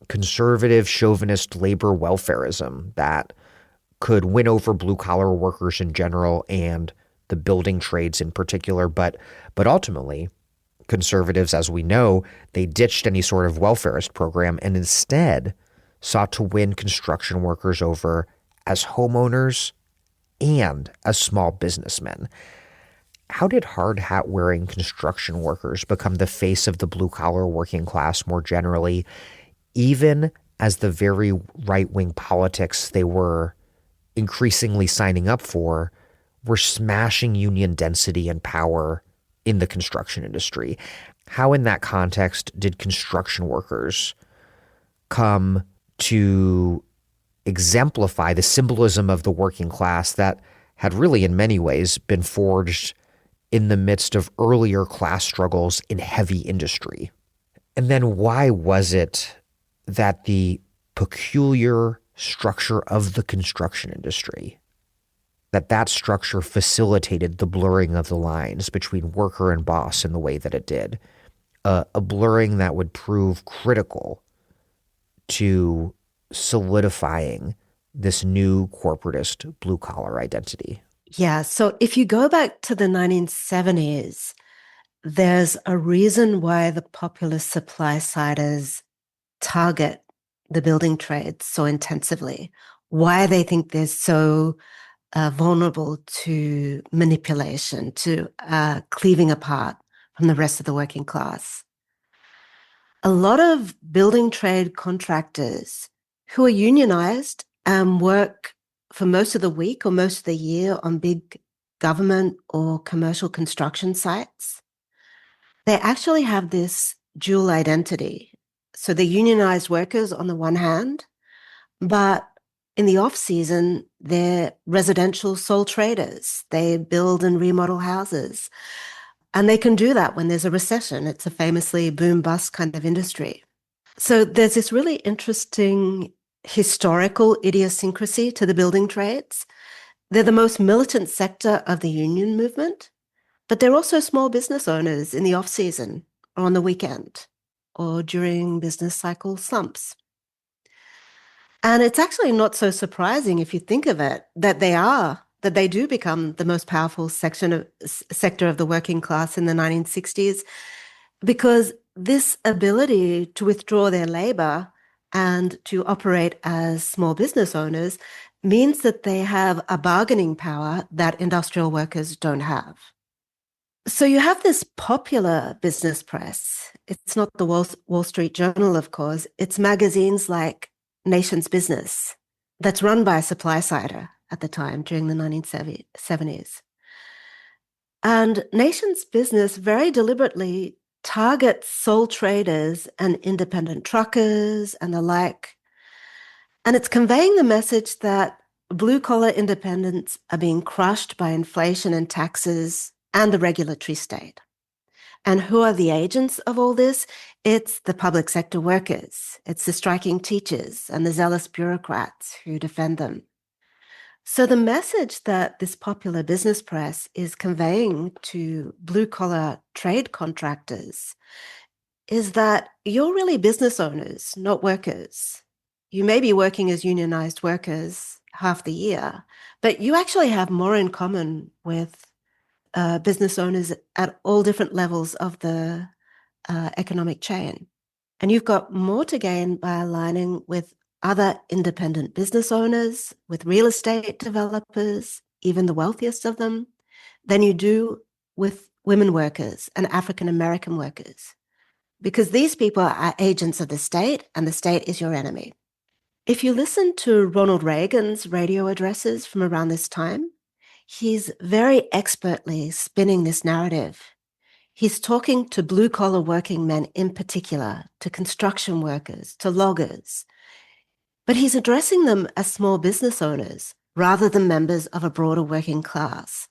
conservative chauvinist labor welfarism that could win over blue-collar workers in general and the building trades in particular. But ultimately, conservatives, as we know, they ditched any sort of welfarist program and instead sought to win construction workers over as homeowners and as small businessmen. How did hard hat wearing construction workers become the face of the blue-collar working class more generally, even as the very right-wing politics they were increasingly signing up for were smashing union density and power in the construction industry? How in that context did construction workers come to exemplify the symbolism of the working class that had really in many ways been forged in the midst of earlier class struggles in heavy industry? And then why was it that the peculiar structure of the construction industry, that structure facilitated the blurring of the lines between worker and boss in the way that it did, a blurring that would prove critical to solidifying this new corporatist blue-collar identity? Yeah, so if you go back to the 1970s, there's a reason why the populist supply-siders target the building trades so intensively, why they think they're so vulnerable to manipulation, to cleaving apart from the rest of the working class. A lot of building trade contractors who are unionized and work for most of the week or most of the year on big government or commercial construction sites, they actually have this dual identity. So they're unionized workers on the one hand, but in the off season, they're residential sole traders. They build and remodel houses. And they can do that when there's a recession. It's a famously boom-bust kind of industry. So there's this really interesting historical idiosyncrasy to the building trades. They're the most militant sector of the union movement, but they're also small business owners in the off-season or on the weekend or during business cycle slumps. And it's actually not so surprising if you think of it that they do become the most powerful sector of the working class in the 1960s, because this ability to withdraw their labor and to operate as small business owners means that they have a bargaining power that industrial workers don't have. So you have this popular business press. It's not the Wall Street Journal, of course. It's magazines like Nation's Business that's run by a supply-sider at the time during the 1970s. And Nation's Business very deliberately targets sole traders and independent truckers and the like. And it's conveying the message that blue-collar independents are being crushed by inflation and taxes and the regulatory state. And who are the agents of all this? It's the public sector workers. It's the striking teachers and the zealous bureaucrats who defend them. So the message that this popular business press is conveying to blue-collar trade contractors is that you're really business owners, not workers. You may be working as unionized workers half the year, but you actually have more in common with business owners at all different levels of the economic chain. And you've got more to gain by aligning with other independent business owners, with real estate developers, even the wealthiest of them, than you do with women workers and African American workers. Because these people are agents of the state, and the state is your enemy. If you listen to Ronald Reagan's radio addresses from around this time, he's very expertly spinning this narrative. He's talking to blue-collar working men in particular, to construction workers, to loggers, but he's addressing them as small business owners rather than members of a broader working class.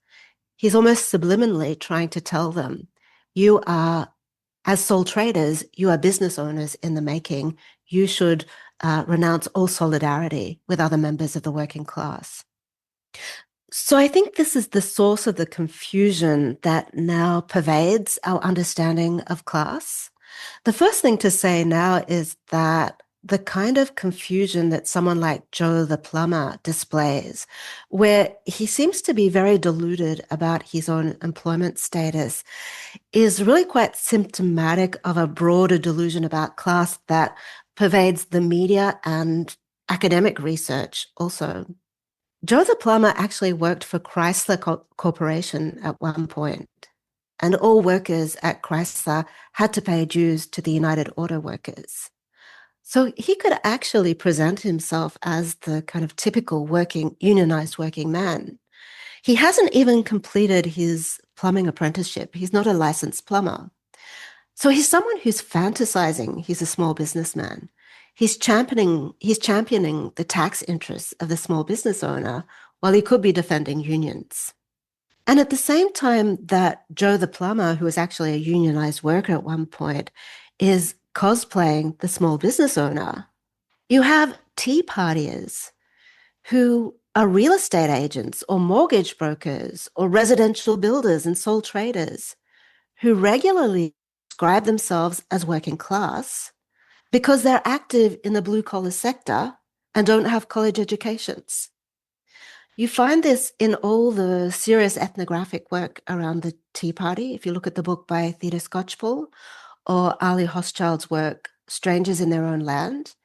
He's almost subliminally trying to tell them, you are, as sole traders, you are business owners in the making. You should renounce all solidarity with other members of the working class. So I think this is the source of the confusion that now pervades our understanding of class. The first thing to say now is that the kind of confusion that someone like Joe the plumber displays, where he seems to be very deluded about his own employment status, is really quite symptomatic of a broader delusion about class that pervades the media and academic research also. Joe the plumber actually worked for Chrysler Corporation at one point, and all workers at Chrysler had to pay dues to the United Auto Workers. So he could actually present himself as the kind of typical unionized working man. He hasn't even completed his plumbing apprenticeship. He's not a licensed plumber. So he's someone who's fantasizing he's a small businessman. He's championing the tax interests of the small business owner while he could be defending unions. And at the same time that Joe the plumber, who was actually a unionized worker at one point, is cosplaying the small business owner, you have tea partiers who are real estate agents or mortgage brokers or residential builders and sole traders who regularly describe themselves as working class because they're active in the blue-collar sector and don't have college educations. You find this in all the serious ethnographic work around the Tea Party. If you look at the book by Theda Skocpol or Ali Hochschild's work, Strangers in Their Own Land,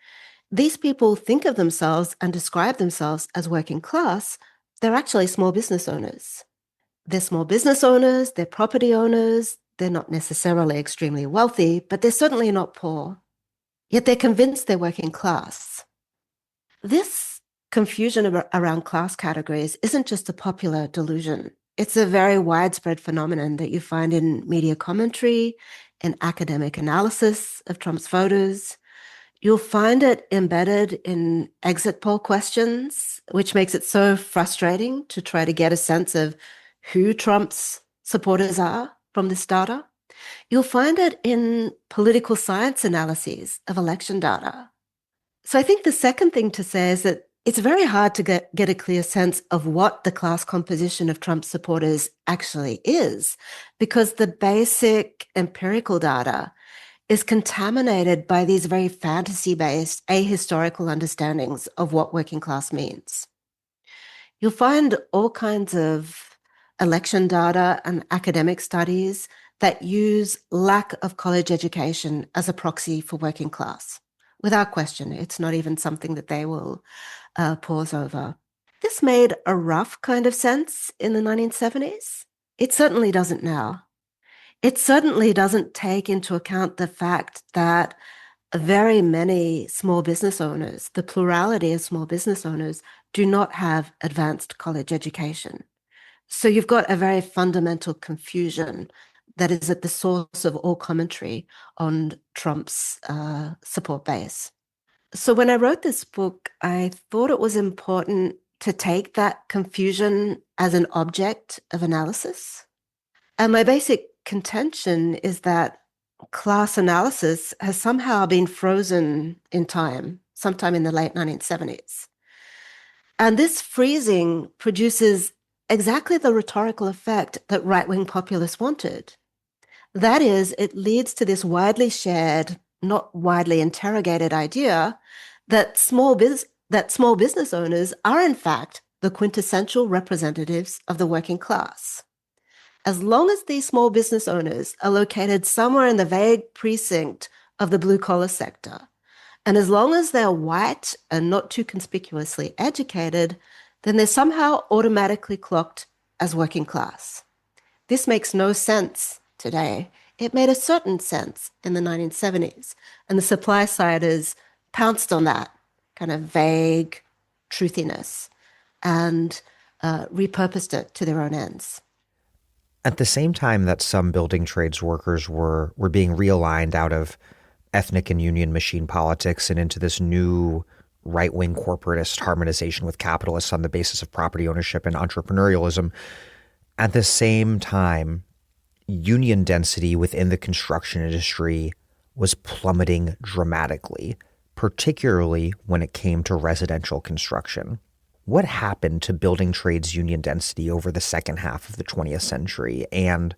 these people think of themselves and describe themselves as working class. They're actually small business owners. They're small business owners, they're property owners, they're not necessarily extremely wealthy, but they're certainly not poor. Yet they're convinced they're working class. This confusion around class categories isn't just a popular delusion. It's a very widespread phenomenon that you find in media commentary, in academic analysis of Trump's voters. You'll find it embedded in exit poll questions, which makes it so frustrating to try to get a sense of who Trump's supporters are from this data. You'll find it in political science analyses of election data. So I think the second thing to say is that it's very hard to get a clear sense of what the class composition of Trump's supporters actually is, because the basic empirical data is contaminated by these very fantasy-based ahistorical understandings of what working class means. You'll find all kinds of election data and academic studies that use lack of college education as a proxy for working class. Without question, it's not even something that they will pause over. This made a rough kind of sense in the 1970s. It certainly doesn't now. It certainly doesn't take into account the fact that very many small business owners, the plurality of small business owners, do not have advanced college education. So you've got a very fundamental confusion that is at the source of all commentary on Trump's support base. So when I wrote this book, I thought it was important to take that confusion as an object of analysis. And my basic contention is that class analysis has somehow been frozen in time, sometime in the late 1970s. And this freezing produces exactly the rhetorical effect that right-wing populists wanted. That is, it leads to this widely shared, not widely interrogated idea that small business owners are, in fact, the quintessential representatives of the working class. As long as these small business owners are located somewhere in the vague precinct of the blue-collar sector, and as long as they're white and not too conspicuously educated, then they're somehow automatically clocked as working class. This makes no sense today. It made a certain sense in the 1970s, and the supply siders pounced on that kind of vague truthiness and repurposed it to their own ends. At the same time that some building trades workers were being realigned out of ethnic and union machine politics and into this new right-wing corporatist harmonization with capitalists on the basis of property ownership and entrepreneurialism, at the same time, union density within the construction industry was plummeting dramatically, particularly when it came to residential construction. What happened to building trades union density over the second half of the 20th century? And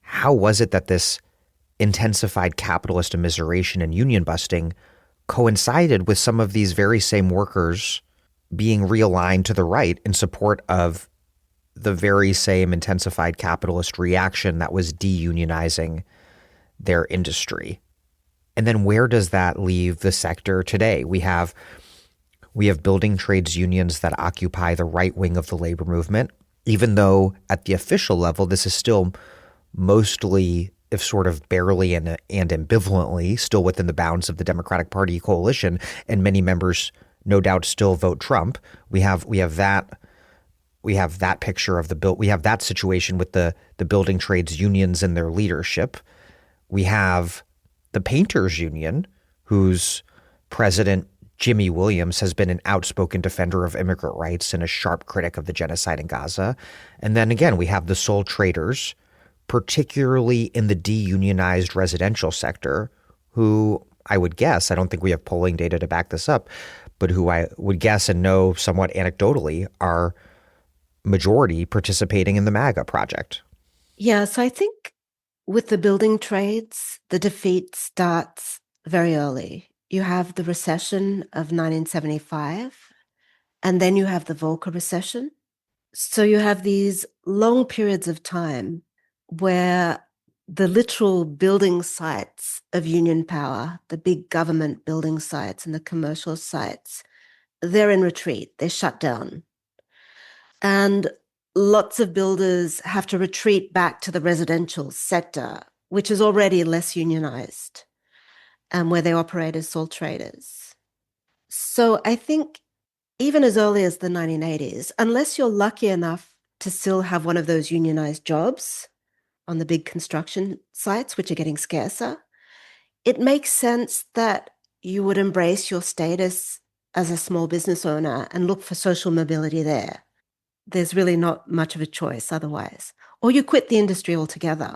how was it that this intensified capitalist immiseration and union busting coincided with some of these very same workers being realigned to the right in support of the very same intensified capitalist reaction that was deunionizing their industry? And then where does that leave the sector today? We have building trades unions that occupy the right wing of the labor movement, even though at the official level, this is still mostly, if sort of barely and ambivalently, still within the bounds of the Democratic Party coalition, and many members no doubt still vote Trump. We have that picture of we have that situation with the building trades unions and their leadership. We have the painters union, whose president Jimmy Williams has been an outspoken defender of immigrant rights and a sharp critic of the genocide in Gaza. And then again, we have the sole traders, particularly in the deunionized residential sector, who I would guess, I don't think we have polling data to back this up, but who I would guess and know somewhat anecdotally are majority participating in the MAGA project. Yeah, so I think with the building trades, the defeat starts very early. You have the recession of 1975, and then you have the Volcker recession. So you have these long periods of time where the literal building sites of union power, the big government building sites and the commercial sites, they're in retreat, they're shut down. And lots of builders have to retreat back to the residential sector, which is already less unionized, and where they operate as sole traders. So I think even as early as the 1980s, unless you're lucky enough to still have one of those unionized jobs on the big construction sites, which are getting scarcer, it makes sense that you would embrace your status as a small business owner and look for social mobility there. There's really not much of a choice otherwise. Or you quit the industry altogether.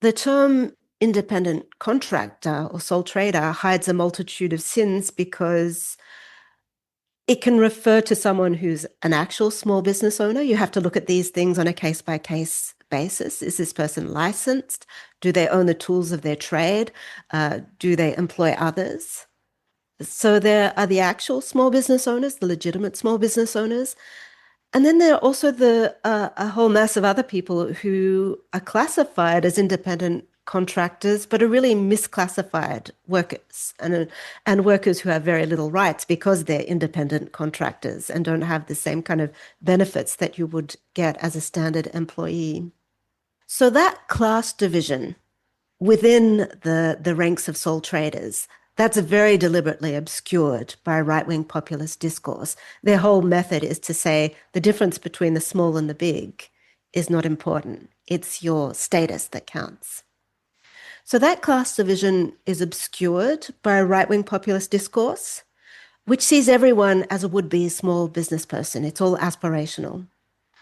The term independent contractor or sole trader hides a multitude of sins because it can refer to someone who's an actual small business owner. You have to look at these things on a case-by-case basis. Is this person licensed? Do they own the tools of their trade? Do they employ others? So there are the actual small business owners, the legitimate small business owners. And then there are also a whole mass of other people who are classified as independent contractors, but are really misclassified workers and workers who have very little rights because they're independent contractors and don't have the same kind of benefits that you would get as a standard employee. So that class division within the ranks of sole traders, That's very deliberately obscured by right-wing populist discourse. Their whole method is to say the difference between the small and the big is not important. It's your status that counts. So that class division is obscured by right-wing populist discourse, which sees everyone as a would-be small business person. It's all aspirational.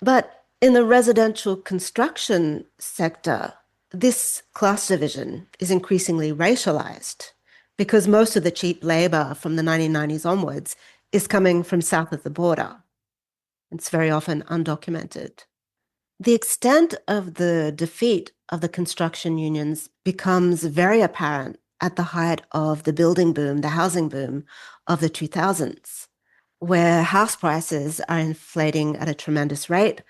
But in the residential construction sector, this class division is increasingly racialized because most of the cheap labor from the 1990s onwards is coming from south of the border. It's very often undocumented. The extent of the defeat of the construction unions becomes very apparent at the height of the building boom, the housing boom of the 2000s, where house prices are inflating at a tremendous rate.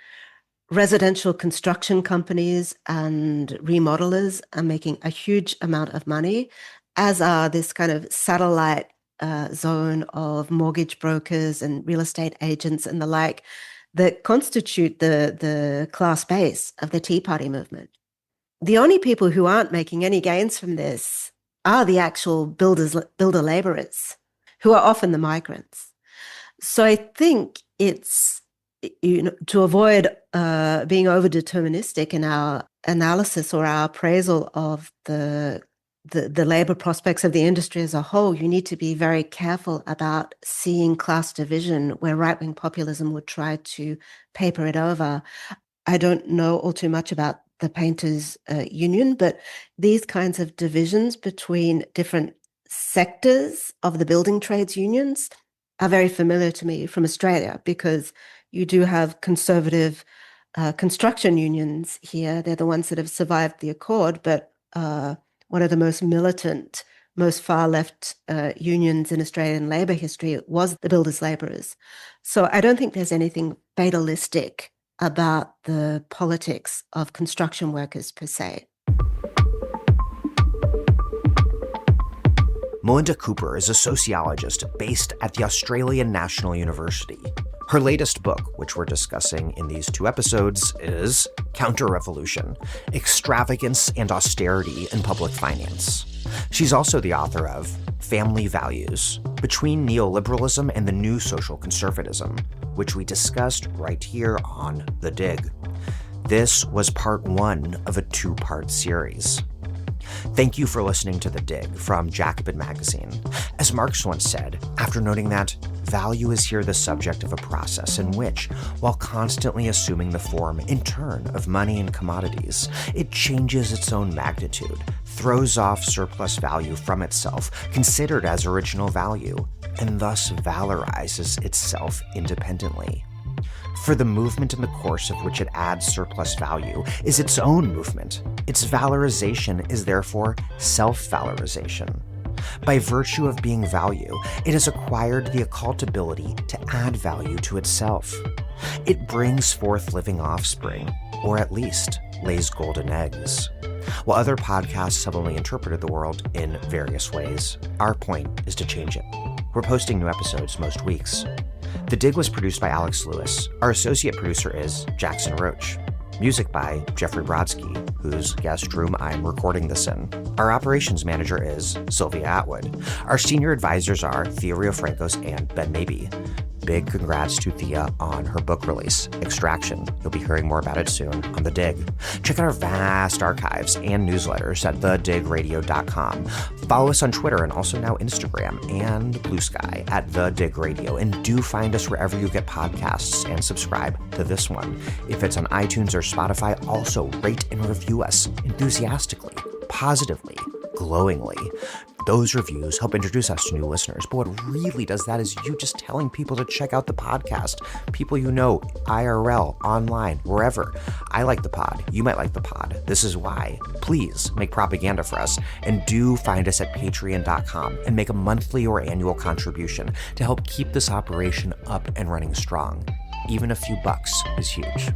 Residential construction companies and remodelers are making a huge amount of money, as are this kind of satellite zone of mortgage brokers and real estate agents and the like that constitute the class base of the Tea Party movement. The only people who aren't making any gains from this are the actual builder laborers, who are often the migrants. So I think it's, to avoid being over-deterministic in our analysis or our appraisal of the labor prospects of the industry as a whole, you need to be very careful about seeing class division where right-wing populism would try to paper it over. I don't know all too much about the painters' union, but these kinds of divisions between different sectors of the building trades unions are very familiar to me from Australia, because you do have conservative construction unions here. They're the ones that have survived the Accord, but one of the most militant, most far-left unions in Australian labour history was the builders' labourers. So I don't think there's anything fatalistic about the politics of construction workers per se. Melinda Cooper is a sociologist based at the Australian National University. Her latest book, which we're discussing in these 2 episodes, is Counterrevolution, Extravagance and Austerity in Public Finance. She's also the author of Family Values, Between Neoliberalism and the New Social Conservatism, which we discussed right here on The Dig. This was part 1 of a 2-part series. Thank you for listening to The Dig from Jacobin Magazine. As Marx once said, after noting that value is here the subject of a process in which, while constantly assuming the form in turn of money and commodities, it changes its own magnitude, throws off surplus value from itself, considered as original value, and thus valorizes itself independently. For the movement in the course of which it adds surplus value is its own movement. Its valorization is therefore self-valorization. By virtue of being value, it has acquired the occult ability to add value to itself. It brings forth living offspring, or at least lays golden eggs. While other podcasts have only interpreted the world in various ways, our point is to change it. We're posting new episodes most weeks. The Dig was produced by Alex Lewis. Our associate producer is Jackson Roach. Music by Jeffrey Brodsky, whose guest room I'm recording this in. Our operations manager is Sylvia Atwood. Our senior advisors are Thea Riofrancos and Ben Mabey. Big congrats to Thea on her book release, Extraction. You'll be hearing more about it soon on The Dig. Check out our vast archives and newsletters at thedigradio.com. Follow us on Twitter and also now Instagram and Blue Sky at The Dig Radio. And do find us wherever you get podcasts and subscribe to this one. If it's on iTunes or Spotify, also rate and review us enthusiastically, positively, glowingly. Those reviews help introduce us to new listeners. But what really does that is you just telling people to check out the podcast. People you know, IRL, online, wherever. I like the pod. You might like the pod. This is why. Please make propaganda for us. And do find us at patreon.com and make a monthly or annual contribution to help keep this operation up and running strong. Even a few bucks is huge.